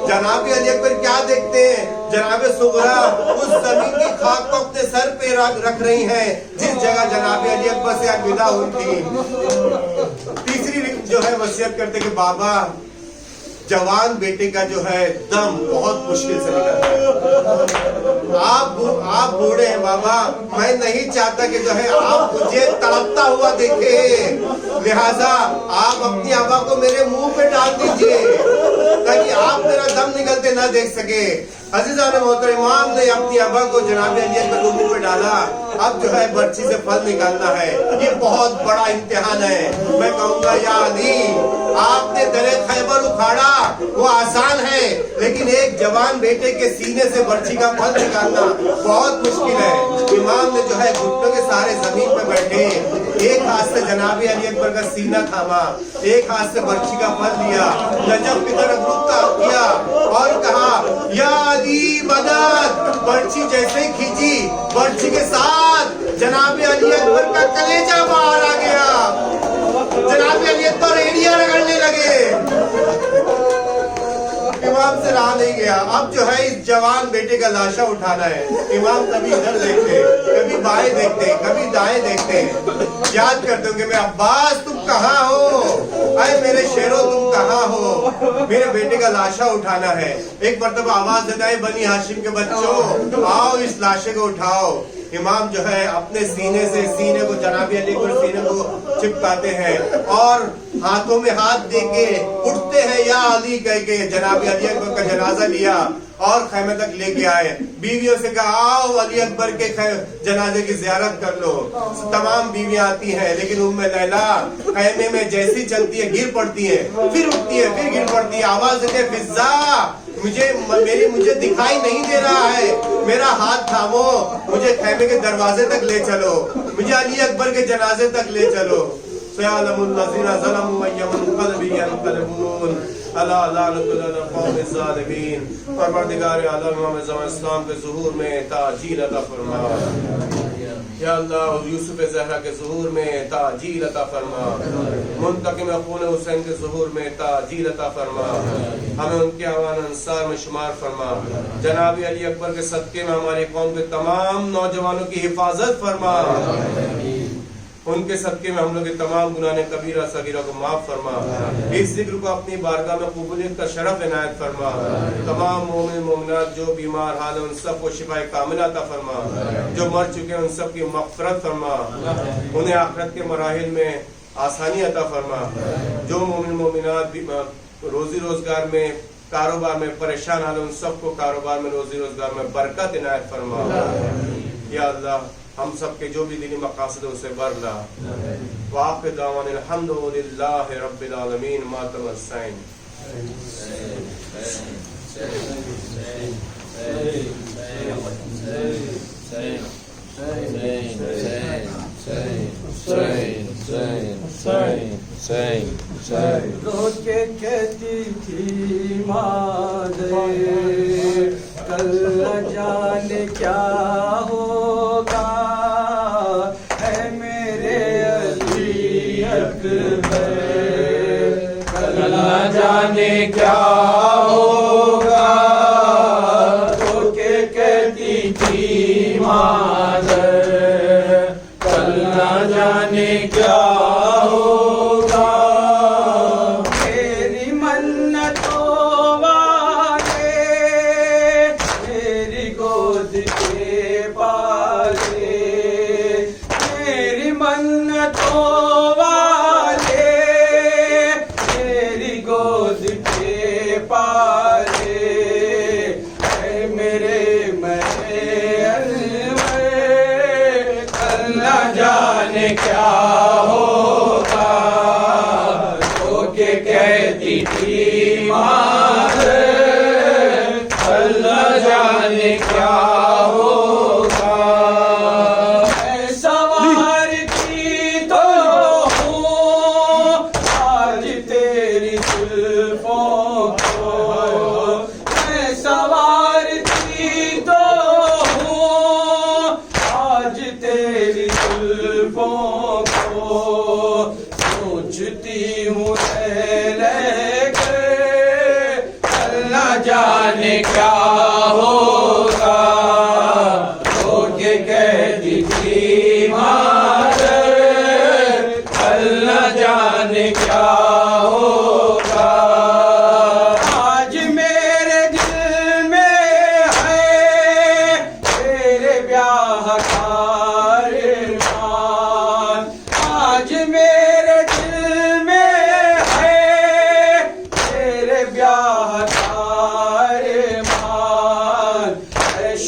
जनाब अली अकबर क्या देखते हैं? जनाब सुगरा उस जमीन की खाक को अपने सर पे रख रही हैं जिस जगह जनाब अली अकबर से अलविदा हुई थी। तीसरी जो है वसीयत करते कि बाबा जवान बेटे का जो है दम बहुत मुश्किल से निकलता है। आप बूढ़े हैं बाबा, मैं नहीं चाहता कि जो है आप मुझे तड़पता हुआ देखे, लिहाजा आप अपनी आबा को मेरे मुंह पे डाल दीजिए ताकि आप मेरा दम निकलते ना देख सके। अजीजान मोहतरम, इमाम ने अपनी आबा को जनाब अली अकबर के मुंह पे डाला। अब जो है बर्ची से फल निकालना है, ये बहुत बड़ा इम्तिहान है। मैं कहूँगा या अली, आपने दरे खैबर उखाड़ा वो आसान है, लेकिन एक जवान बेटे के सीने से बर्ची का फल निकालना बहुत मुश्किल है। इमाम ने जो है घुटनों के सारे जमीन पे बैठे, एक हाथ से जनाब अली अकबर का सीना थामा, एक हाथ से बर्ची का फल लिया, नजफ की तरफ रुख किया और कहा या अली मदद। बर्ची जैसे ही खींची, बर्ची के साथ जनाब अली अकबर का कलेजा बाहर आ गया। जनाब अली अकबर एड़ियां रगड़ने लगे। इमाम से रहा नहीं गया। अब जो है इस जवान बेटे का लाशा उठाना है। इमाम कभी इधर देखते, कभी बाएं देखते, कभी दाएं देखते, याद करते होंगे मैं अब्बास तुम कहाँ हो, अरे मेरे शेरों तुम कहाँ हो, मेरे बेटे का लाशा उठाना है। एक मर्तबा आवाज देता है बनी हाशिम के बच्चों आओ इस लाशे को उठाओ। इमाम जो है अपने सीने से सीने को जनाब अली को सीने को चिपकाते हैं और हाथों में हाथ देके उठते हैं या अली कह के जनाब अली अकबर का जनाजा लिया और खैमे तक लेके आए। बीवियों से कहा आओ अली अकबर के जनाजे की जियारत कर लो। तमाम बीवियां आती हैं, लेकिन उम्मे लैला खैमे में जैसी चलती है गिर पड़ती है, फिर उठती है, फिर गिर पड़ती है। आवाज देते हैं फिजा मुझे दिखाई नहीं दे रहा है, मेरा हाथ थामो, मुझे खैमे के दरवाजे तक ले चलो, मुझे अली अकबर के जनाजे तक ले चलो। परवरदिगार आलम इमाम ज़मान इस्लाम के ज़ुहूर में ताजील अता फरमा। या अल्लाह यूसुफ ज़हरा के ज़ुहूर में ताजील अता फरमा। मुंतकिम खून हुसैन के ज़ुहूर में ताजील अता फरमा। हमें उनके आवान अंसार में शुमार फरमा। जनाब अली अकबर के सदक़े में हमारी कौम के तमाम नौजवानों की हिफाजत फरमा। उनके सदक़े में हम लोग के तमाम गुनाह कबीरा सगीरा को माफ फरमा। इस जिक्र को अपनी बारगाह में कबूलियत का शरफ इनायत फरमा। तमाम मोमिन मोमिनात जो बीमार हाल है उन सबको शिफाए कामिला अता फरमा। जो मर चुके हैं उन सब की मग़फ़िरत फरमा। उन्हें आखिरत के मराहिल में आसानी अता फरमा। जो मोमिन मोमिनात रोजी रोजगार में कारोबार में परेशान हाल उन सबको कारोबार में रोजी रोजगार में बरकत इनायत फरमा। या अल्लाह हम सब के जो भी दिली मकासद है उसे बरला। वाक़िअ दावाना अल्हम्दुलिल्लाहि रब्बिल आलमीन। मातम अस्सैन। रोज के कहती थी माँ कल न जाने क्या होगा, है मेरे अली अकबर कल न जाने क्या होगा। रोज के कहती थी माँ कल न जाने क्या होगा। मेरी मन्नतों वाले मेरी गोद के पाले, मेरी मन्नतों वाले मेरी गोद के पाले, ऐ मेरे न जाने क्या होगा। तो के कहती थी माँ न जाने क्या होगा। मैं सवार की तो हूँ आज तेरी जुल्फों को, मैं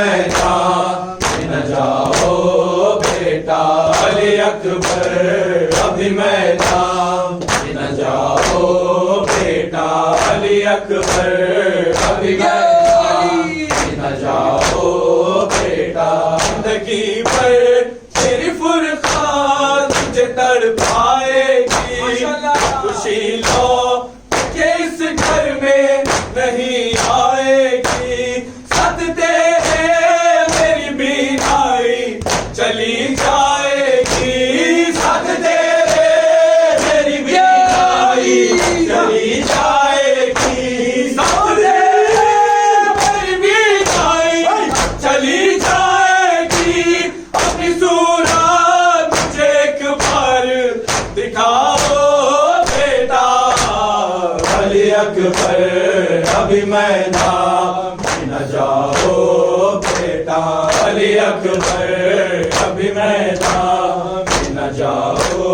मैदान में न जाओ बेटा, अली अकबर अभी मैदान में न जाओ बेटा, अली अकबर अभी मैदान में न जाओ बेटा। जिंदगी भर तेरी फुरकान तुझे तड़पाएगी, खुशी लो के इस घर में नहीं आएगी, साथ तेरे मेरी बीनाई चली जाएगी, साथ तेरे मेरी बीनाई चली जाएगी, साथ तेरे मेरी बीनाई चली जाएगी। अपनी सूरत मुझे एक बार दिखाओ बेटा, अली अकबर अभी मैदान में न जाओ बेटा, अली अकबर अभी मैदान में न जाओ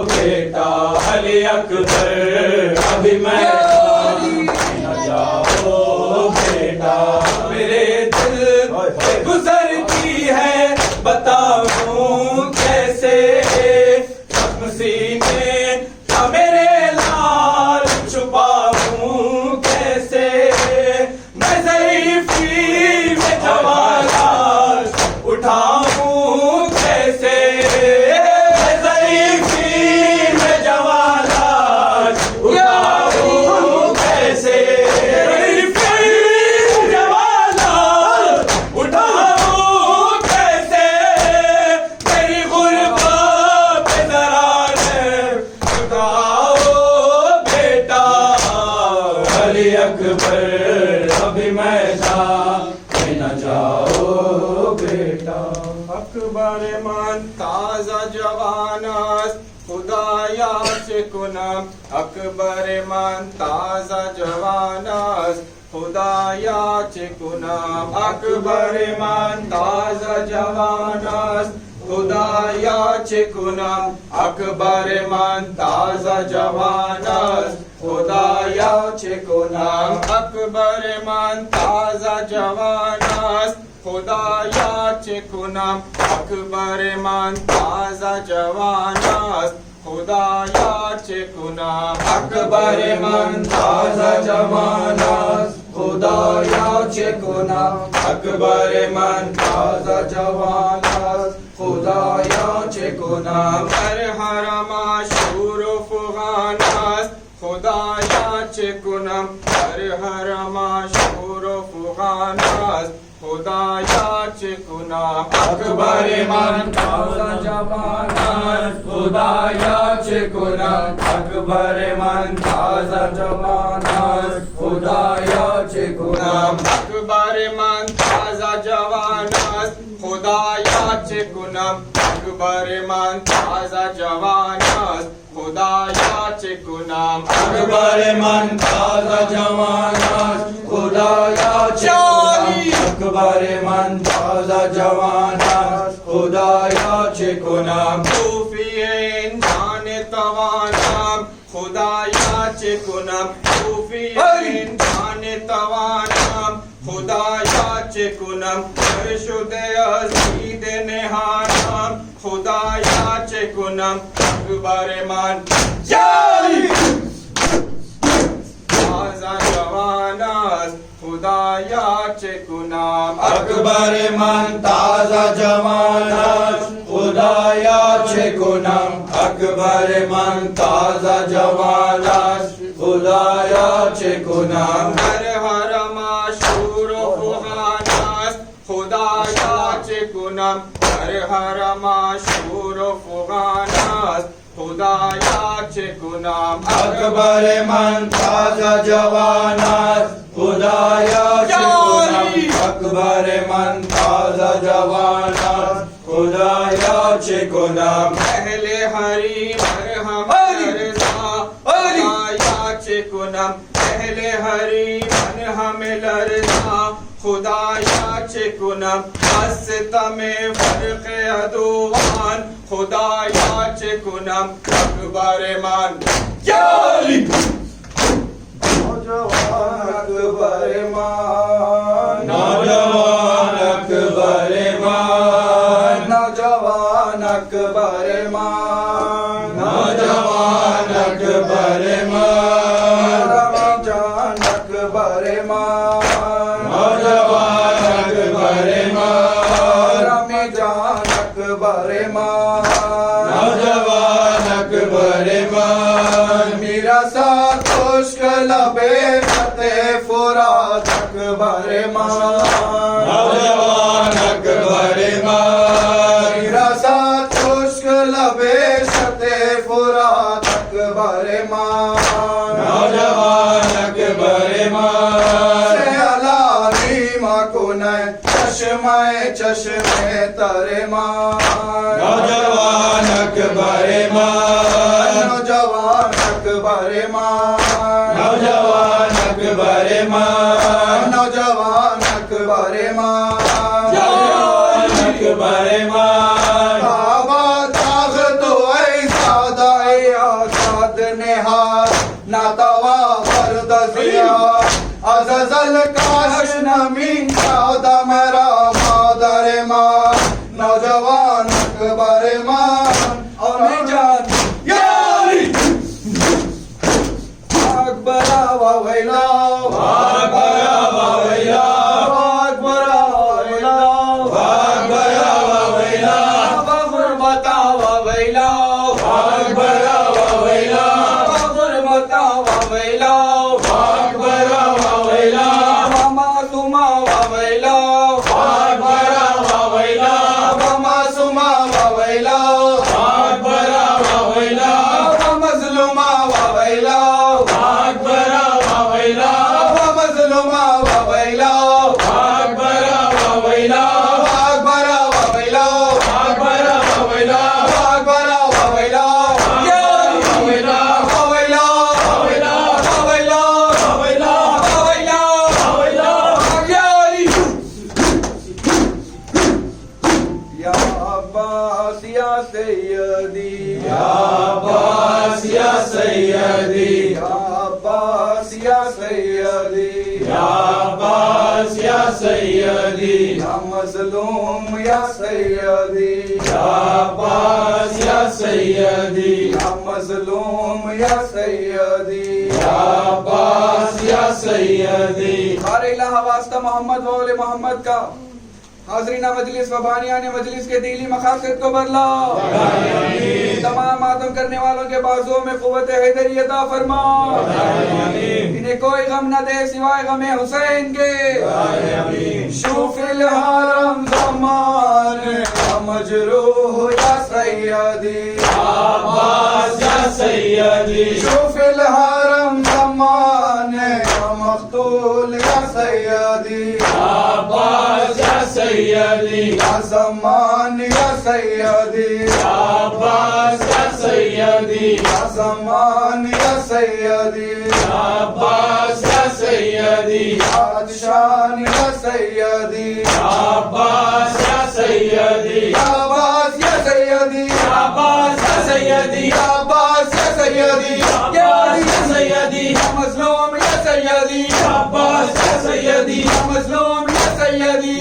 बेटा, अली अकबर अभी मैदान में न जाओ बेटा। मेरे दिल से गुजरती है बताऊं कैसे, जख्म सीने का मेरे लाल छुपाऊं कैसे, मैं ज़ईफ़ी में जवानात उठाऊं कैसे, मैं ज़ईफ़ी में जवानात उठाऊं कैसे, ज़ईफ़ी में जवानात उठाऊं कैसे, मेरी गुर्बत पे ज़रा उठाओ बेटा, अली अकबर अभी मैदान में न जाओ बेटा। अकबर मन ताजा जवानास खुदाया चिकुनम, अकबर मन ताजा जवानास खुदाया चिकुनम, अकबर मन ताजा जवानास खुदाया चिकुनम, अकबर मन ताजा जवानास खुदाया चिकुनम, अकबर मन ताजा जवानास खुदाया चिकुनम, अकबर मन ताजा जवानास खुदाया चिकुनम, अकबर मन ताजा जवानास खुदाया चिकुनम, अकबर मन ताजा जवानास खुदाया चिकुनम, हरमा शूर फुगानास खुदाया चिकुनम, हरमा शूर फुगानास खुदाया चिकुनम, अकबर मन ताजा जवानास खुदाया चिकुनम, अकबर मन ताजा जवानास खुदाया चिकुनम, अकबर मन ताजा जवानास खुदाया चिकुनम, अकबर मन ताजा जवानास खुदाया चिकुनम, अकबर मन ताजा जवानास खुदाया चिकुनम, अकबर मन ताजा जवानास खुदाया चिकुनम, सूफिए इंसान तवानाम खुदाया चिकुनम, सूफिए इंसान तवानाम खुदाया चिकुनम, शुदे अजीद नेहानाम खुदाया चिकुनम, अकबर मन ताजा जवानास खुदाया चिकुनम, अकबर मन ताजा जवानास खुदाया चिकुनम, अकबर मन ताजा जवानास खुदाया चिकुनम, हरमा शूर फुगानास खुदाया चिकुनम, हरमा शूर फुगानास खुदाया चिकुनम, अकबर मन ताजा जवानास खुदाया चिकुनम, अकबर मन ताजा जवानास खुदाया चिकुनम, पहले हरी मरहम लरज़ा खुदाया चिकुनम, पहले हरी मरहम लरज़ा खुदाया चिकुनम, हस्ता में फर्क अदुवान खुदाया चिकुनम, अकबर मन अकबर मान नौजवान अकबर मान नौजवान अकबर मान से अलाली मकुने चश्मे तरे मान नौजवान अकबर मान नौजवान अकबर मान नौजवान अकबर मान नौजवान अकबर मान नौजवान अकबर मान बाबा दाग तो ऐसा दाया साद नेहार नातवा फरदसिया अज़ल काश नमी सादा मेरा मादर मान नौजवान अकबर मान और मैं जान यारी अकबरा वैला अकबरा वैला अकबरा वैला अकबरा वैला गुरबता वैला अकबरा वैला गुरबता वैला अकबरा वैला मामा सुमा वैला अकबरा वैला मामा सुमा वैला अकबरा वैला मजलुमा वैला अकबरा वैला मजलुमा वैला अकबरा वैला अकबरा वैला अकबरा वैला अकबरा वैला वैला वैला वैला वैला वैला वैला वैला यारी या अब्बास या सैयदी अब्बास या सैयदी या अब्बास या सैयदी या अब्बास या सैयदी या मजलूम या सैयदी या अब्बास या सैयदी या मजलूम या सैयदी या अब्बास या सैयदी हर इलाहा वास्ता मोहम्मद वोले मोहम्मद का हाजरीना मजलिस व बानियान मजलिस के दिली मकासद को बदला तमाम मातम करने वालों के बाजुओं में कुव्वत हैदरी अता फरमा इन्हें कोई गम न दे सिवाय गमे हुसैन के शुफिल हरम ज़मान मजरूह या सैयदी अब्बास या सैयदी शुफिल हरम ज़मान मख्तूल या सैयदी अब्बास या सैयदी या ज़मान या सैयदी अब्बास या सैयदी या ज़मान या सैयदी अब्बास या सैयदी बादशाह या सैयदी अब्बास या सैयदी अब्बास या सैयदी अब्बास या सैयदी अब्बास या सैयदी अब्बास या सैयदी मजलूम या सैयदी अब्बास या सैयदी मजलूम या सैयदी